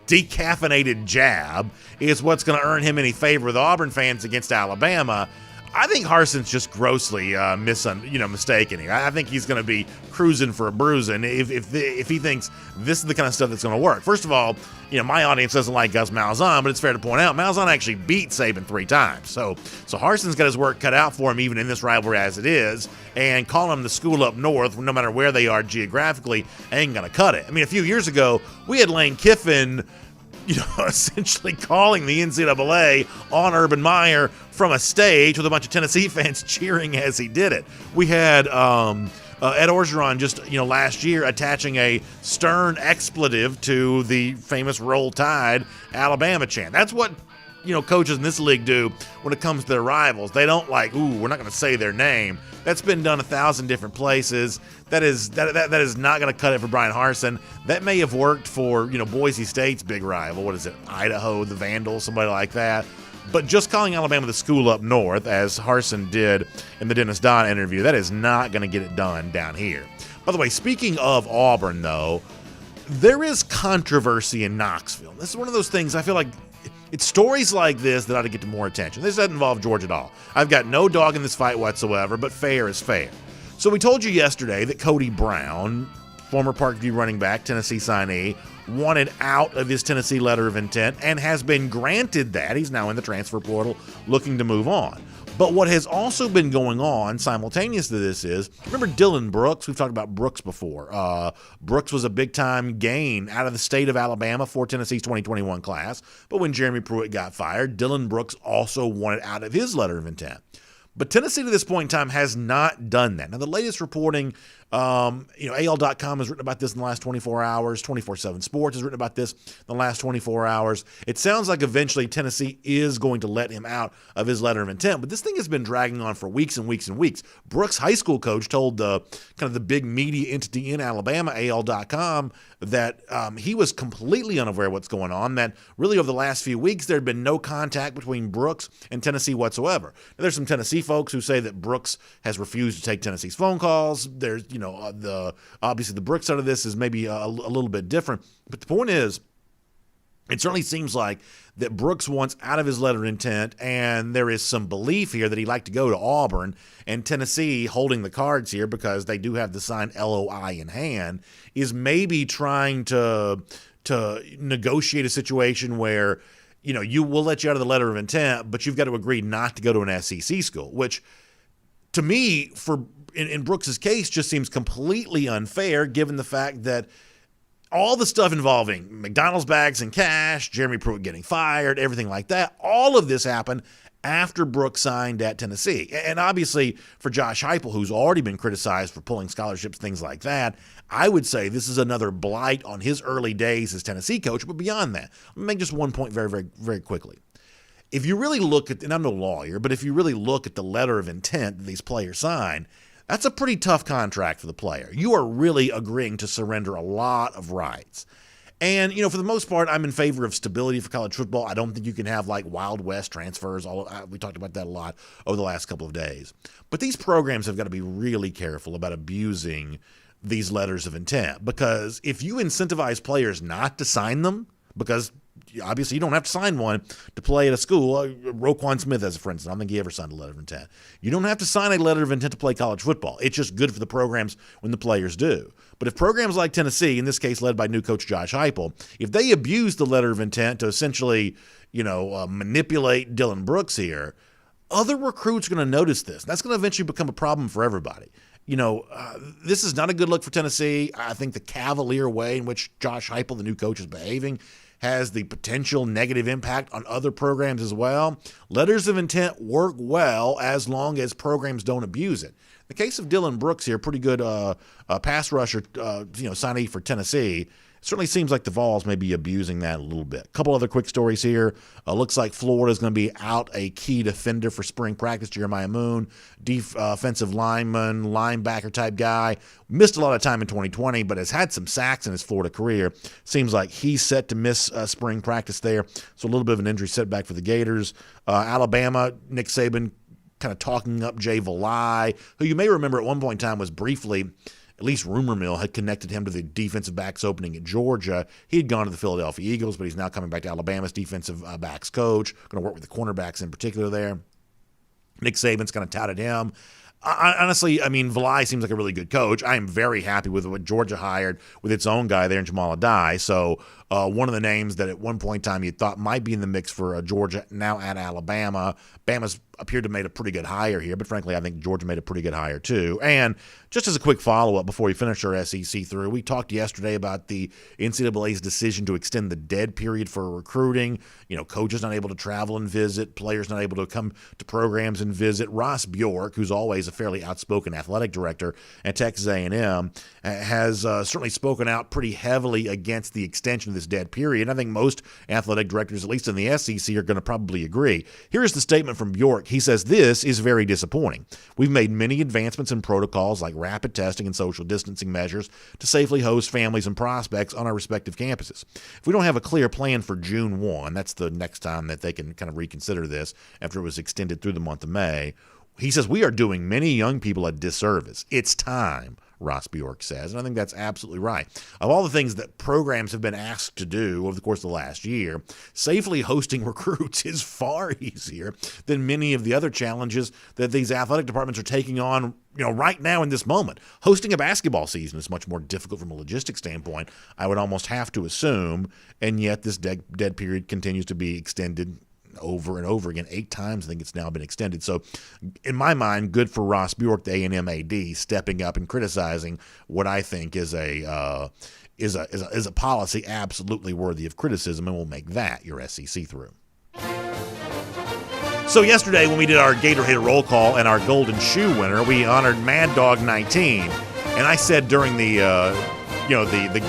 decaffeinated jab is what's going to earn him any favor with Auburn fans against Alabama, I think Harsin's just grossly mistaken here. I think he's going to be cruising for a bruising if he thinks this is the kind of stuff that's going to work. First of all, my audience doesn't like Gus Malzahn, but it's fair to point out Malzahn actually beat Saban 3 times. So Harsin's got his work cut out for him even in this rivalry as it is, and calling him the school up north, no matter where they are geographically, ain't going to cut it. I mean, a few years ago, we had Lane Kiffin essentially calling the NCAA on Urban Meyer from a stage with a bunch of Tennessee fans cheering as he did it. We had Ed Orgeron just last year attaching a stern expletive to the famous Roll Tide Alabama chant. That's what coaches in this league do when it comes to their rivals. They don't we're not going to say their name. That's been done 1,000 different places. That is not going to cut it for Brian Harsin. That may have worked for Boise State's big rival. What is it? Idaho, the Vandals, somebody like that. But just calling Alabama the school up north, as Harsin did in the Dennis Dodd interview, that is not going to get it done down here. By the way, speaking of Auburn, though, there is controversy in Knoxville. This is one of those things I feel like it's stories like this that ought to get to more attention. This doesn't involve Georgia at all. I've got no dog in this fight whatsoever, but fair is fair. So we told you yesterday that Cody Brown, former Parkview running back, Tennessee signee, wanted out of his Tennessee letter of intent and has been granted that. He's now in the transfer portal looking to move on. But what has also been going on simultaneous to this is, remember Dylan Brooks? We've talked about Brooks before. Brooks was a big-time gain out of the state of Alabama for Tennessee's 2021 class. But when Jeremy Pruitt got fired, Dylan Brooks also wanted out of his letter of intent. But Tennessee to this point in time has not done that. Now, the latest reporting AL.com has written about this in the last 24 hours. 24/7 Sports has written about this in the last 24 hours. It sounds like eventually Tennessee is going to let him out of his letter of intent, but this thing has been dragging on for weeks and weeks and weeks. Brooks' high school coach told the big media entity in Alabama, AL.com, that he was completely unaware of what's going on, that really over the last few weeks there had been no contact between Brooks and Tennessee whatsoever. Now, there's some Tennessee folks who say that Brooks has refused to take Tennessee's phone calls. There's, obviously the Brooks side of this is maybe a little bit different. But the point is, it certainly seems like that Brooks wants out of his letter of intent, and there is some belief here that he'd like to go to Auburn, and Tennessee, holding the cards here because they do have the signed LOI in hand, is maybe trying to negotiate a situation where, you will let you out of the letter of intent, but you've got to agree not to go to an SEC school, which to me, in Brooks's case, just seems completely unfair given the fact that all the stuff involving McDonald's bags and cash, Jeremy Pruitt getting fired, everything like that, all of this happened after Brooks signed at Tennessee. And obviously for Josh Heupel, who's already been criticized for pulling scholarships, things like that, I would say this is another blight on his early days as Tennessee coach. But beyond that, let me make just one point very, very, very quickly. If you really look at, and I'm no lawyer, but if you really look at the letter of intent that these players sign, that's a pretty tough contract for the player. You are really agreeing to surrender a lot of rights. And, for the most part, I'm in favor of stability for college football. I don't think you can have like Wild West transfers. We talked about that a lot over the last couple of days. But these programs have got to be really careful about abusing these letters of intent, because if you incentivize players not to sign them, because obviously you don't have to sign one to play at a school. Roquan Smith, as for instance, I don't think he ever signed a letter of intent. You don't have to sign a letter of intent to play college football. It's just good for the programs when the players do. But if programs like Tennessee, in this case led by new coach Josh Heupel, if they abuse the letter of intent to essentially, manipulate Dylan Brooks here, other recruits are going to notice this. That's going to eventually become a problem for everybody. This is not a good look for Tennessee. I think the cavalier way in which Josh Heupel, the new coach, is behaving has the potential negative impact on other programs as well. Letters of intent work well as long as programs don't abuse it. The case of Dylan Brooks here, pretty good pass rusher, signee for Tennessee. It certainly seems like the Vols may be abusing that a little bit. A couple other quick stories here. Looks like Florida is going to be out a key defender for spring practice, Jeremiah Moon, defensive lineman, linebacker type guy. Missed a lot of time in 2020, but has had some sacks in his Florida career. Seems like he's set to miss spring practice there. So a little bit of an injury setback for the Gators. Alabama, Nick Saban kind of talking up Jay Valai, who you may remember at one point in time was briefly, at least rumor mill, had connected him to the defensive backs opening at Georgia. He had gone to the Philadelphia Eagles, but he's now coming back to Alabama's defensive backs coach, going to work with the cornerbacks in particular there. Nick Saban's kind of touted him. Honestly, Valai seems like a really good coach. I am very happy with what Georgia hired with its own guy there in Jamal Adai. So one of the names that at one point in time you thought might be in the mix for Georgia, now at Alabama. Bama's appeared to have made a pretty good hire here, but frankly, I think Georgia made a pretty good hire too. And just as a quick follow-up before we finish our SEC through, we talked yesterday about the NCAA's decision to extend the dead period for recruiting. Coaches not able to travel and visit, players not able to come to programs and visit. Ross Bjork, who's always a fairly outspoken athletic director at Texas A&M, has certainly spoken out pretty heavily against the extension of this dead period. I think most athletic directors, at least in the SEC, are going to probably agree. Here is the statement from Bjork. He says, "This is very disappointing. We've made many advancements in protocols like rapid testing and social distancing measures to safely host families and prospects on our respective campuses. If we don't have a clear plan for June 1, that's the next time that they can kind of reconsider this after it was extended through the month of May, he says, we are doing many young people a disservice. It's time," Ross Bjork says, and I think that's absolutely right. Of all the things that programs have been asked to do over the course of the last year, safely hosting recruits is far easier than many of the other challenges that these athletic departments are taking on, right now in this moment. Hosting a basketball season is much more difficult from a logistics standpoint, I would almost have to assume, and yet this dead period continues to be extended over and over again. 8 times I think it's now been extended. So in my mind, good for Ross Bjork, the A&M AD, stepping up and criticizing what I think is a policy absolutely worthy of criticism, and we'll make that your SEC through. So yesterday when we did our Gator Hater roll call and our golden shoe winner, we honored Mad Dog 19. And I said during the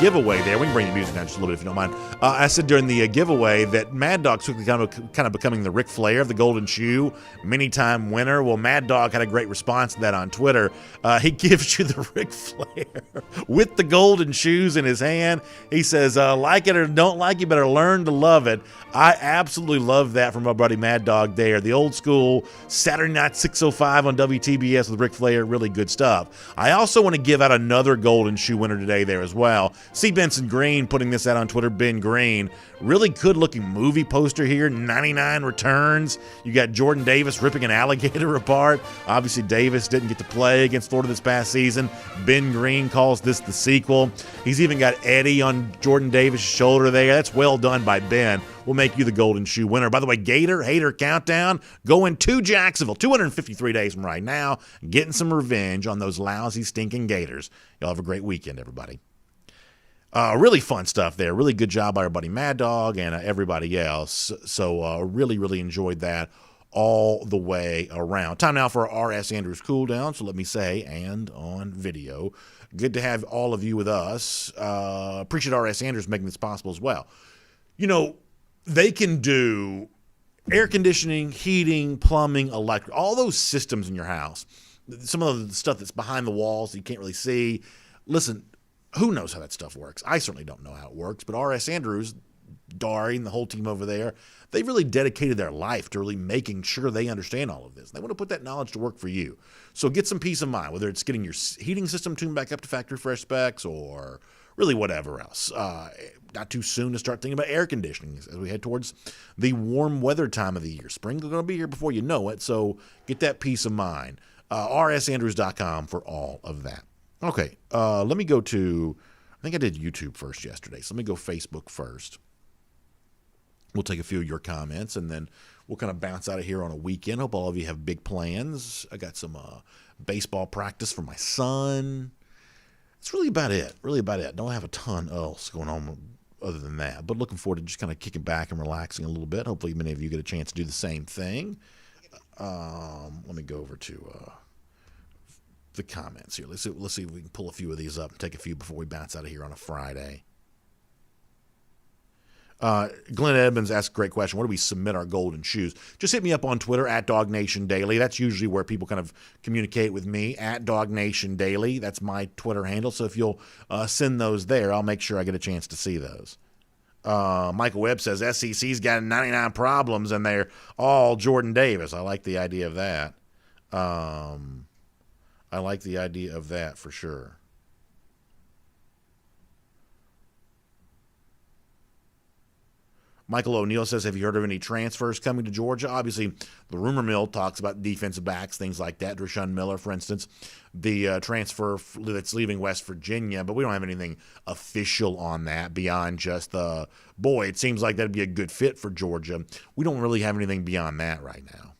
giveaway there, we can bring the music down just a little bit if you don't mind. I said during the giveaway that Mad Dog's quickly kind of becoming the Ric Flair of the Golden Shoe, many-time winner. Well, Mad Dog had a great response to that on Twitter. He gives you the Ric Flair with the golden shoes in his hand. He says, like it or don't like it, better learn to love it. I absolutely love that from my buddy Mad Dog there. The old school Saturday night 6:05 on WTBS with Ric Flair, really good stuff. I also want to give out another golden shoe winner today there as well. C. Benson Green putting this out on Twitter, Ben Green. Really good looking movie poster here, 99 returns. You got Jordan Davis ripping an alligator apart. Obviously Davis didn't get to play against Florida this past season. Ben Green calls this the sequel. He's even got Eddie on Jordan Davis' shoulder there. That's well done by Ben. We'll make you the golden shoe winner. By the way, Gator Hater Countdown going to Jacksonville 253 days from right now, getting some revenge on those lousy, stinking Gators. Y'all have a great weekend, everybody. Really fun stuff there. Really good job by our buddy Mad Dog and everybody else. So really, really enjoyed that all the way around. Time now for our R.S. Andrews cool down. So let me say, and on video, good to have all of you with us. Appreciate R.S. Andrews making this possible as well. You know, they can do air conditioning, heating, plumbing, electric, all those systems in your house. Some of the stuff that's behind the walls that you can't really see. Listen, who knows how that stuff works? I certainly don't know how it works, but R.S. Andrews, Dari, and the whole team over there, they really dedicated their life to really making sure they understand all of this. They want to put that knowledge to work for you. So get some peace of mind, whether it's getting your heating system tuned back up to factory fresh specs or really whatever else. Not too soon to start thinking about air conditioning as we head towards the warm weather time of the year. Spring's going to be here before you know it, so get that peace of mind. rsandrews.com for all of that. Okay, let me go to, I think I did YouTube first yesterday, so let me go Facebook first. We'll take a few of your comments, and then we'll kind of bounce out of here on a weekend. Hope all of you have big plans. I got some baseball practice for my son. It's really about it. Don't have a ton else going on other than that, but looking forward to just kind of kicking back and relaxing a little bit. Hopefully many of you get a chance to do the same thing. Let me go over to the comments here. Let's see if we can pull a few of these up and take a few before we bounce out of here on a Friday. Glenn Edmonds asked a great question. Where do we submit our golden shoes? Just hit me up on Twitter at DawgNation Daily. That's usually where people kind of communicate with me, at DawgNation Daily. That's my Twitter handle. So if you'll send those there, I'll make sure I get a chance to see those. Michael Webb says SEC's got 99 problems and they're all Jordan Davis. I like the idea of that. I like the idea of that for sure. Michael O'Neill says, have you heard of any transfers coming to Georgia? Obviously, the rumor mill talks about defensive backs, things like that. Dreshun Miller, for instance, the transfer that's leaving West Virginia, but we don't have anything official on that beyond just it seems like that'd be a good fit for Georgia. We don't really have anything beyond that right now.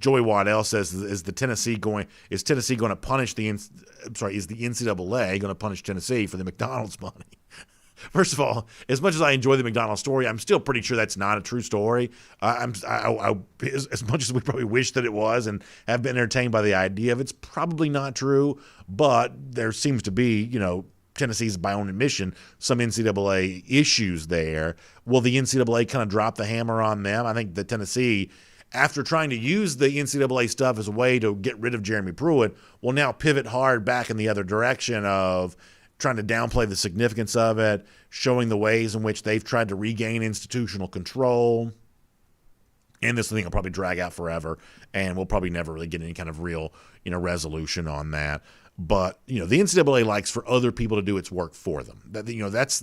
Joey Waddell says, is the NCAA going to punish is the NCAA going to punish Tennessee for the McDonald's money? First of all, as much as I enjoy the McDonald's story, I'm still pretty sure that's not a true story. As much as we probably wish that it was and have been entertained by the idea of it's probably not true, but there seems to be, Tennessee's by own admission, some NCAA issues there. Will the NCAA kind of drop the hammer on them? I think that Tennessee, after trying to use the NCAA stuff as a way to get rid of Jeremy Pruitt, will now pivot hard back in the other direction of trying to downplay the significance of it, showing the ways in which they've tried to regain institutional control. And this thing will probably drag out forever, and we'll probably never really get any kind of real, resolution on that. But, the NCAA likes for other people to do its work for them. That's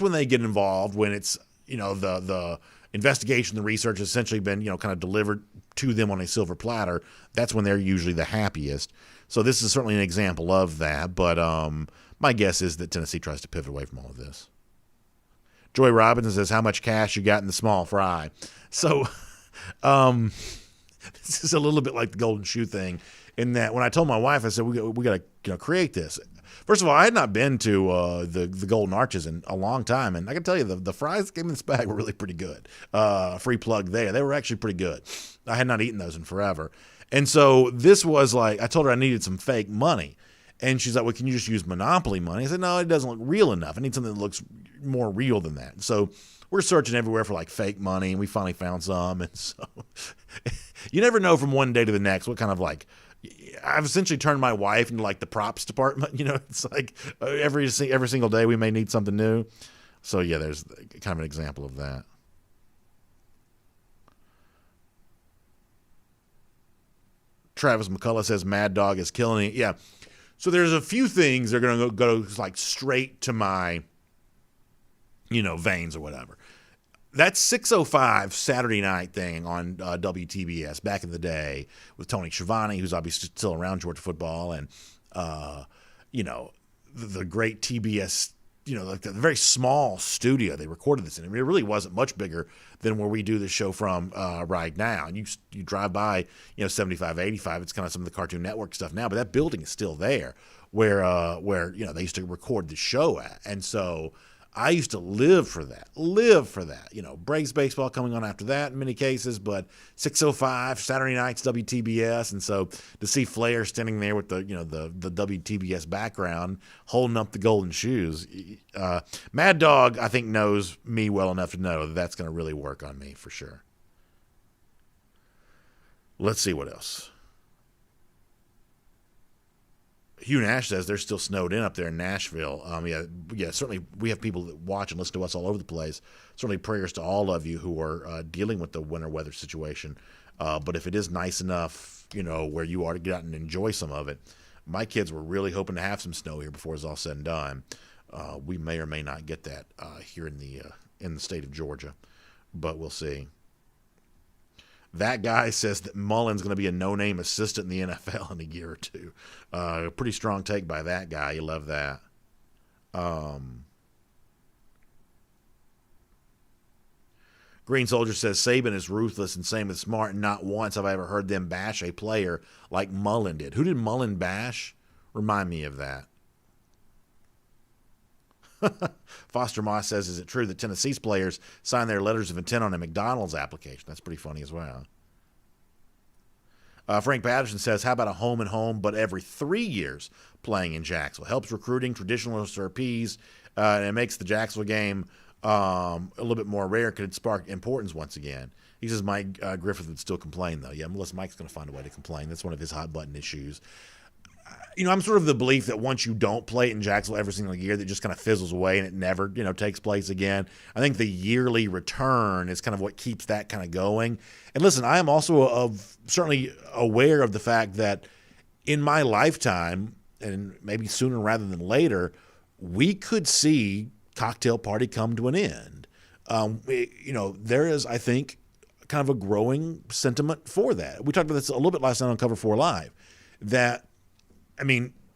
when they get involved, when it's, the investigation, the research has essentially been, kind of delivered to them on a silver platter. That's when they're usually the happiest. So this is certainly an example of that, but my guess is that Tennessee tries to pivot away from all of this. Joy Robinson says, how much cash you got in the small fry? So this is a little bit like the golden shoe thing in that when I told my wife, I said, we got to create this. First of all, I had not been to the Golden Arches in a long time, and I can tell you the fries that came in this bag were really pretty good. Free plug there. They were actually pretty good. I had not eaten those in forever. And so this was like, I told her I needed some fake money. And she's like, well, can you just use Monopoly money? I said, no, it doesn't look real enough. I need something that looks more real than that. So we're searching everywhere for like fake money, and we finally found some. And so you never know from one day to the next what kind of like, I've essentially turned my wife into like the props department. You know, it's like every single day we may need something new. So yeah, there's kind of an example of that. Travis McCullough says Mad Dog is killing it. Yeah. So there's a few things that are going to go like straight to my, veins or whatever. That 6:05 Saturday night thing on WTBS back in the day with Tony Schiavone, who's obviously still around Georgia football, and, the great TBS, like the very small studio they recorded this in. I mean, it really wasn't much bigger than where we do the show from right now. And you drive by, 75, 85. It's kind of some of the Cartoon Network stuff now, but that building is still there where they used to record the show at. And so I used to live for that. Braves baseball coming on after that in many cases, but 6:05 Saturday nights WTBS, and so to see Flair standing there with the WTBS background holding up the golden shoes, Mad Dog I think knows me well enough to know that that's going to really work on me for sure. Let's see what else. Hugh Nash says they're still snowed in up there in Nashville. Yeah, certainly we have people that watch and listen to us all over the place. Certainly prayers to all of you who are dealing with the winter weather situation. But if it is nice enough, where you are to get out and enjoy some of it, my kids were really hoping to have some snow here before it's all said and done. We may or may not get that here in the state of Georgia, but we'll see. That guy says that Mullen's going to be a no-name assistant in the NFL in a year or two. Pretty strong take by that guy. You love that. Green Soldier says Saban is ruthless and same with Smart. Not once have I ever heard them bash a player like Mullen did. Who did Mullen bash? Remind me of that. Foster Moss says, is it true that Tennessee's players signed their letters of intent on a McDonald's application? That's pretty funny as well. Frank Patterson says, how about a home and home, but every 3 years playing in Jacksonville? Helps recruiting traditionalists or appease, and it makes the Jacksonville game a little bit more rare. Could it spark importance once again? He says Mike Griffith would still complain, though. Yeah, unless Mike's going to find a way to complain. That's one of his hot button issues. I'm sort of the belief that once you don't play it in Jacksonville every single year, that just kind of fizzles away and it never, takes place again. I think the yearly return is kind of what keeps that kind of going. And listen, I am also certainly aware of the fact that in my lifetime, and maybe sooner rather than later, we could see Cocktail Party come to an end. There is, I think, kind of a growing sentiment for that. We talked about this a little bit last night on Cover 4 Live, that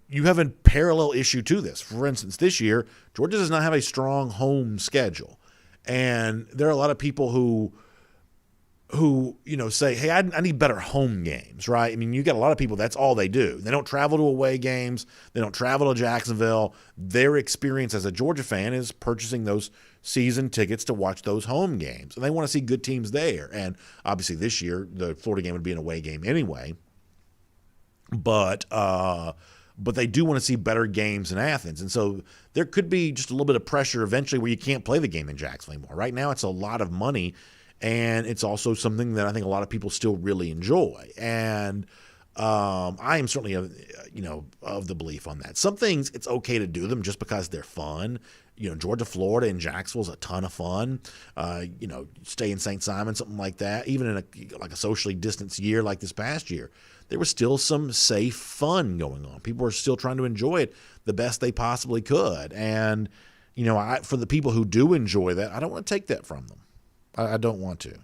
you have a parallel issue to this. For instance, this year, Georgia does not have a strong home schedule. And there are a lot of people who say, hey, I need better home games, right? You got a lot of people, that's all they do. They don't travel to away games. They don't travel to Jacksonville. Their experience as a Georgia fan is purchasing those season tickets to watch those home games. And they want to see good teams there. And obviously this year, the Florida game would be an away game anyway. But they do want to see better games in Athens. And so there could be just a little bit of pressure eventually where you can't play the game in Jacksonville anymore. Right now it's a lot of money, and it's also something that I think a lot of people still really enjoy. And I am certainly of the belief on that. Some things it's okay to do them just because they're fun. Georgia, Florida, and Jacksonville is a ton of fun. Stay in St. Simon, something like that. Even in a socially distanced year like this past year, there was still some safe fun going on. People were still trying to enjoy it the best they possibly could. And, for the people who do enjoy that, I don't want to take that from them. I don't want to.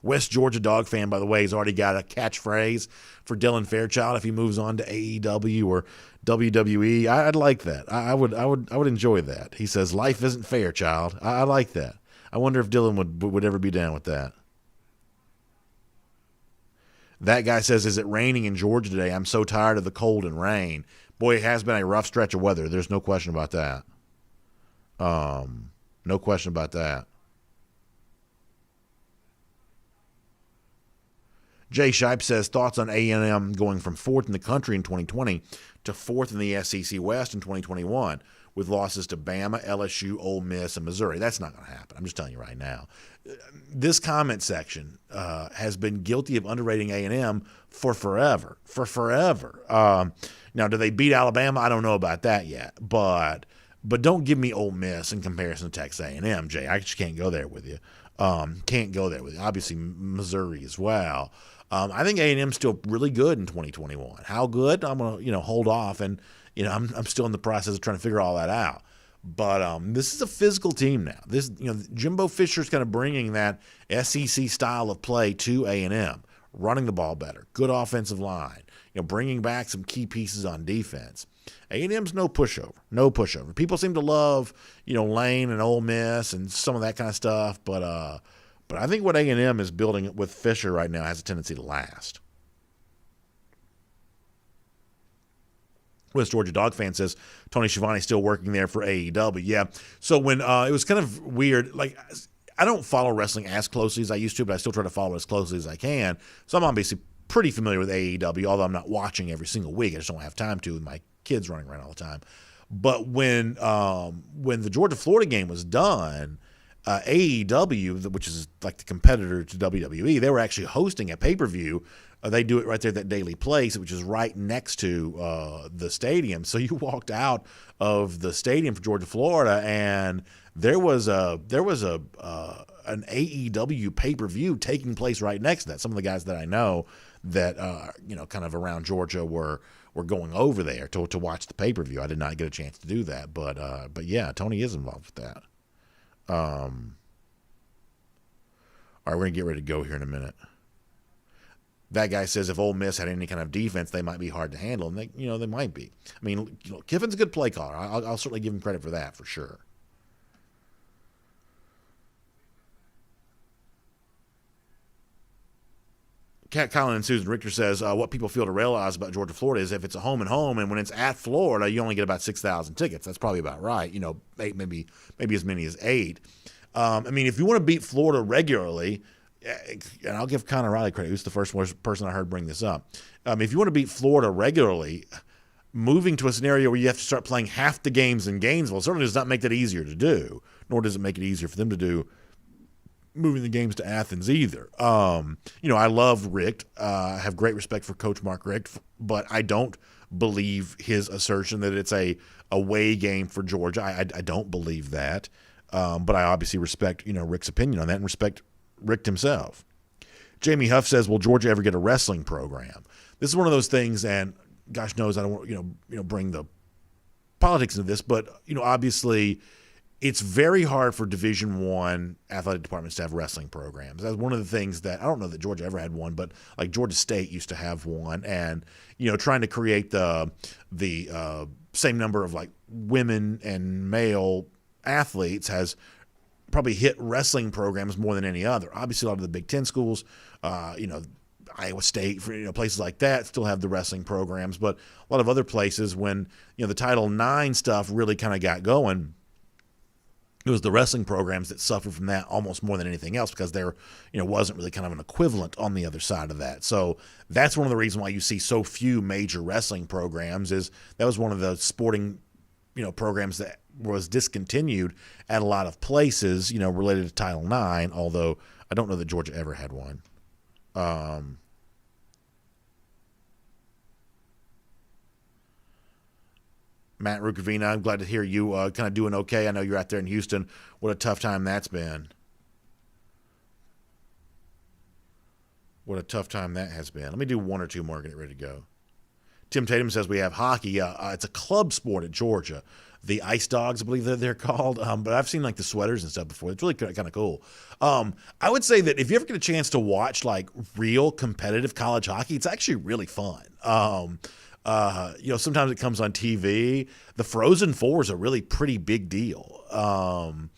West Georgia Dog fan, by the way, has already got a catchphrase for Dylan Fairchild if he moves on to AEW or WWE. I'd like that. I would enjoy that. He says, life isn't fair, child. I like that. I wonder if Dylan would ever be down with that. That guy says, is it raining in Georgia today? I'm so tired of the cold and rain. Boy, it has been a rough stretch of weather. There's no question about that. No question about that. Jay Shipe says, thoughts on A&M going from 4th in the country in 2020 to 4th in the SEC West in 2021 with losses to Bama, LSU, Ole Miss, and Missouri. That's not going to happen. I'm just telling you right now. This comment section has been guilty of underrating A&M for forever. Now, do they beat Alabama? I don't know about that yet, but don't give me Ole Miss in comparison to Texas A&M, Jay. I just can't go there with you. Obviously, Missouri as well. I think A&M's still really good in 2021. How good? I'm gonna hold off, and I'm still in the process of trying to figure all that out. But this is a physical team now. This Jimbo Fisher's kind of bringing that SEC style of play to A&M, running the ball better, good offensive line, bringing back some key pieces on defense. A&M's no pushover. People seem to love Lane and Ole Miss and some of that kind of stuff, but I think what A&M is building with Fisher right now has a tendency to last. West Georgia Dog fan says Tony Schiavone still working there for AEW. Yeah. So when it was kind of weird, like I don't follow wrestling as closely as I used to, but I still try to follow as closely as I can. So I'm obviously pretty familiar with AEW, although I'm not watching every single week. I just don't have time to with my kids running around all the time. But when the Georgia-Florida game was done, AEW, which is like the competitor to WWE, they were actually hosting a pay-per-view. They do it right there at that Daily Place, which is right next to the stadium. So you walked out of the stadium for Georgia, Florida, and there was an AEW pay-per-view taking place right next to that. Some of the guys that I know that kind of around Georgia were going over there to watch the pay-per-view. I did not get a chance to do that, but yeah, Tony is involved with that. All right, we're gonna get ready to go here in a minute. That guy says if Ole Miss had any kind of defense, they might be hard to handle, and they might be. I mean, Kiffin's a good play caller. I'll certainly give him credit for that for sure. Colin and Susan Richter says what people feel to realize about Georgia, Florida is if it's a home and home, and when it's at Florida, you only get about 6,000 tickets. That's probably about right. 8, maybe as many as 8. I mean, if you want to beat Florida regularly, and I'll give Connor Riley credit, who's the first person I heard bring this up. If you want to beat Florida regularly, moving to a scenario where you have to start playing half the games in Gainesville certainly does not make that easier to do, nor does it make it easier for them to do moving the games to Athens either. I love Richt. I have great respect for Coach Mark Richt, but I don't believe his assertion that it's a away game for Georgia. I don't believe that. But I obviously respect, Richt's opinion on that and respect Richt himself. Jamie Huff says, will Georgia ever get a wrestling program? This is one of those things, and gosh knows I don't want, bring the politics into this, but, obviously it's very hard for Division I athletic departments to have wrestling programs. That's one of the things that I don't know that Georgia ever had one, but like Georgia State used to have one, and trying to create the same number of like women and male athletes has probably hit wrestling programs more than any other. Obviously, a lot of the Big Ten schools, Iowa State, places like that still have the wrestling programs, but a lot of other places when the Title IX stuff really kind of got going, it was the wrestling programs that suffered from that almost more than anything else because there, wasn't really kind of an equivalent on the other side of that. So that's one of the reasons why you see so few major wrestling programs is that was one of the sporting, programs that was discontinued at a lot of places, related to Title IX, although I don't know that Georgia ever had one. Matt Rukavina, I'm glad to hear you kind of doing okay. I know you're out there in Houston. What a tough time that's been. What a tough time that has been. Let me do one or two more and get ready to go. Tim Tatum says we have hockey. It's a club sport at Georgia. The Ice Dogs, I believe they're called. But I've seen like the sweaters and stuff before. It's really kind of cool. I would say that if you ever get a chance to watch like real competitive college hockey, it's actually really fun. Sometimes it comes on TV. The Frozen Four is a really pretty big deal. I'm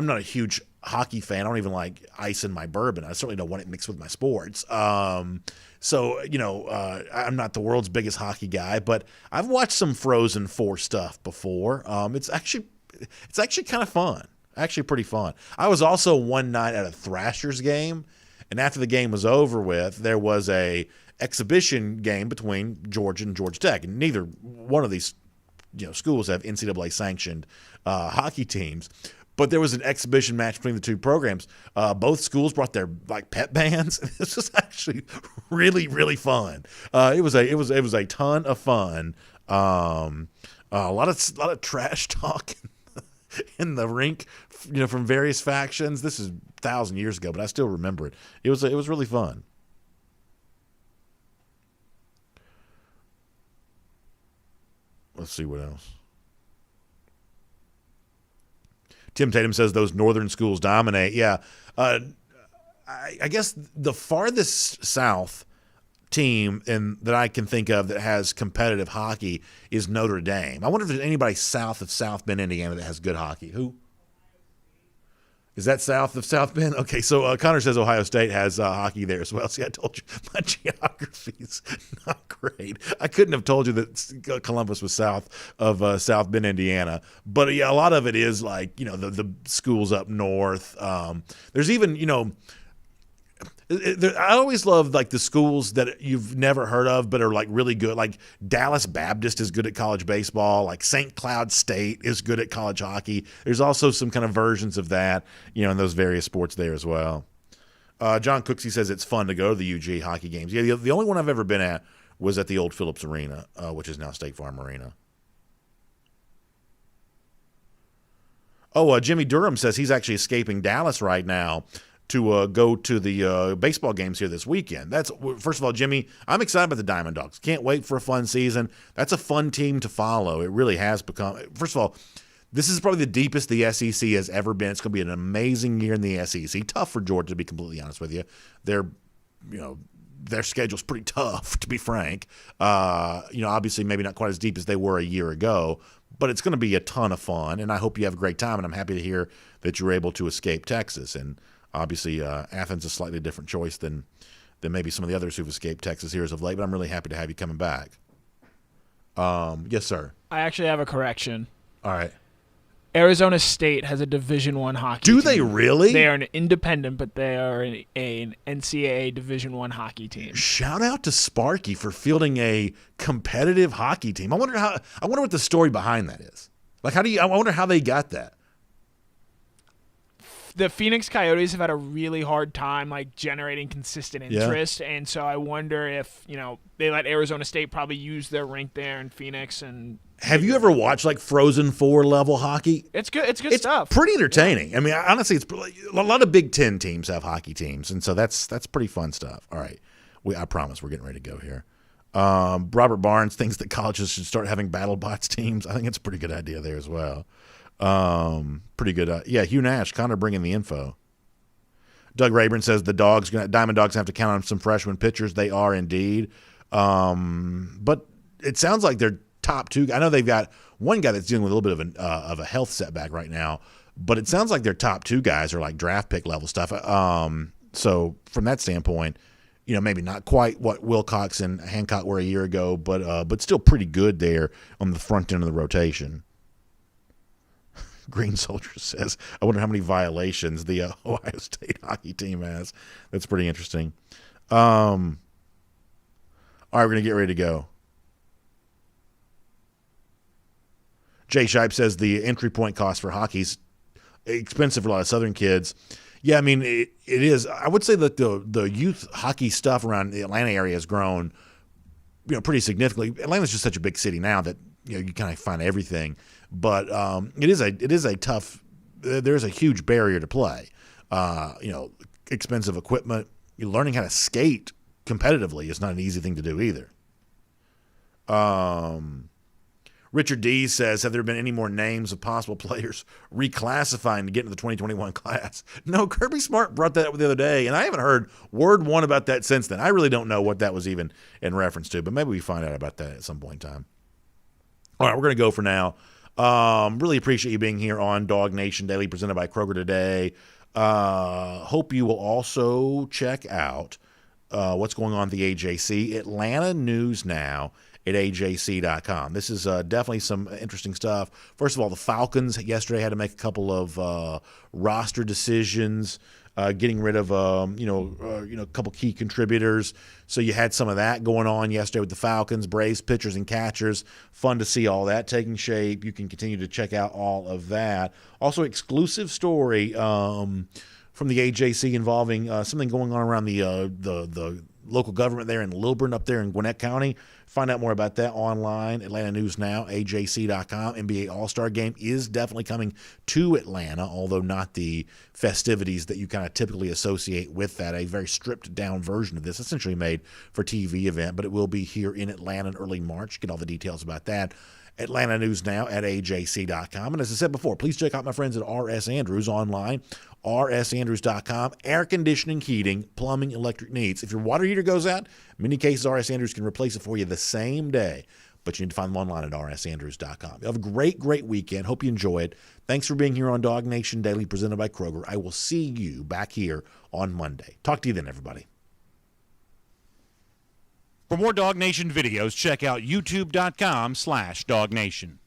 not a huge hockey fan. I don't even like ice in my bourbon. I certainly don't want it mixed with my sports. I'm not the world's biggest hockey guy, but I've watched some Frozen 4 stuff before. It's actually kind of fun. Actually pretty fun. I was also one night at a Thrashers game, And after the game was over with, there was a exhibition game between Georgia and Georgia Tech. And neither one of these schools have NCAA sanctioned hockey teams. But there was an exhibition match between the two programs. Both schools brought their pet bands. This was actually really, really fun. It was a ton of fun. A lot of trash talk in the rink, from various factions. This is 1,000 years ago, but I still remember it. It was really fun. Let's see what else. Tim Tatum says those northern schools dominate. Yeah. I guess the farthest south team that I can think of that has competitive hockey is Notre Dame. I wonder if there's anybody south of South Bend, Indiana that has good hockey. Who? Is that south of South Bend? Okay, so Connor says Ohio State has hockey there as well. See, I told you my geography's not great. I couldn't have told you that Columbus was south of South Bend, Indiana. But yeah, a lot of it is the schools up north. There's even I always love the schools that you've never heard of but are really good. Like Dallas Baptist is good at college baseball. Like St. Cloud State is good at college hockey. There's also some kind of versions of that, in those various sports there as well. John Cooksey says it's fun to go to the UGA hockey games. Yeah, the only one I've ever been at was at the old Phillips Arena, which is now State Farm Arena. Oh, Jimmy Durham says he's actually escaping Dallas right now to go to the baseball games here this weekend. First of all, Jimmy, I'm excited about the Diamond Dogs. Can't wait for a fun season. That's a fun team to follow. It really has become. First of all, this is probably the deepest the SEC has ever been. It's going to be an amazing year in the SEC. Tough for Georgia, to be completely honest with you. Their schedule's pretty tough, to be frank. Obviously maybe not quite as deep as they were a year ago, but it's going to be a ton of fun, and I hope you have a great time, and I'm happy to hear that you're able to escape Texas. And obviously, Athens is a slightly different choice than maybe some of the others who've escaped Texas here as of late, but I'm really happy to have you coming back. Yes, sir. I actually have a correction. All right. Arizona State has a Division I hockey team. Do they really? They are an independent, but they are an NCAA Division I hockey team. Shout out to Sparky for fielding a competitive hockey team. I wonder what the story behind that is. I wonder how they got that. The Phoenix Coyotes have had a really hard time generating consistent interest, and so I wonder if they let Arizona State probably use their rink there in Phoenix. And have you ever watched Frozen Four level hockey? It's good. It's good stuff. It's pretty entertaining. Yeah. I mean, honestly, it's a lot of Big Ten teams have hockey teams, and so that's pretty fun stuff. All right, I promise we're getting ready to go here. Robert Barnes thinks that colleges should start having battle bots teams. I think it's a pretty good idea there as well. Pretty good. Yeah, Hugh Nash, Connor bringing the info. Doug Rayburn says the Diamond Dogs have to count on some freshman pitchers. They are indeed. But it sounds like they're top two. I know they've got one guy that's dealing with a little bit of a health setback right now, but it sounds like their top two guys are draft pick level stuff. So from that standpoint, maybe not quite what Wilcox and Hancock were a year ago, but still pretty good there on the front end of the rotation. Green Soldier says, I wonder how many violations the Ohio State hockey team has. That's pretty interesting. All right, we're going to get ready to go. Jay Shipe says the entry point cost for hockey is expensive for a lot of Southern kids. Yeah, I mean, it is. I would say that the youth hockey stuff around the Atlanta area has grown, pretty significantly. Atlanta's just such a big city now that you kind of find everything. But it is a tough. There's a huge barrier to play. Expensive equipment. You're learning how to skate competitively is not an easy thing to do either. Richard D says, have there been any more names of possible players reclassifying to get into the 2021 class? No, Kirby Smart brought that up the other day, and I haven't heard word one about that since then. I really don't know what that was even in reference to, but maybe we find out about that at some point in time. All right, we're going to go for now. Really appreciate you being here on DawgNation Daily, presented by Kroger today. Hope you will also check out what's going on at the AJC. Atlanta News Now at AJC.com. This is definitely some interesting stuff. First of all, the Falcons yesterday had to make a couple of roster decisions. getting rid of a couple key contributors. So you had some of that going on yesterday with the Falcons, Braves pitchers and catchers. Fun to see all that taking shape. You can continue to check out all of that. Also, exclusive story from the AJC involving something going on around the local government there in Lilburn up there in Gwinnett County. Find out more about that online, Atlanta News Now, AJC.com. NBA All-Star Game is definitely coming to Atlanta, although not the festivities that you kind of typically associate with that. A very stripped-down version of this, essentially made for TV event, but it will be here in Atlanta in early March. Get all the details about that. Atlanta News Now at AJC.com. And as I said before, please check out my friends at R.S. Andrews online, rsandrews.com. Air conditioning, heating, plumbing, electric needs. If your water heater goes out, in many cases, R.S. Andrews can replace it for you the same day. But you need to find them online at rsandrews.com. Have a great, great weekend. Hope you enjoy it. Thanks for being here on DawgNation Daily, presented by Kroger. I will see you back here on Monday. Talk to you then, everybody. For more DawgNation videos, check out youtube.com/DawgNation.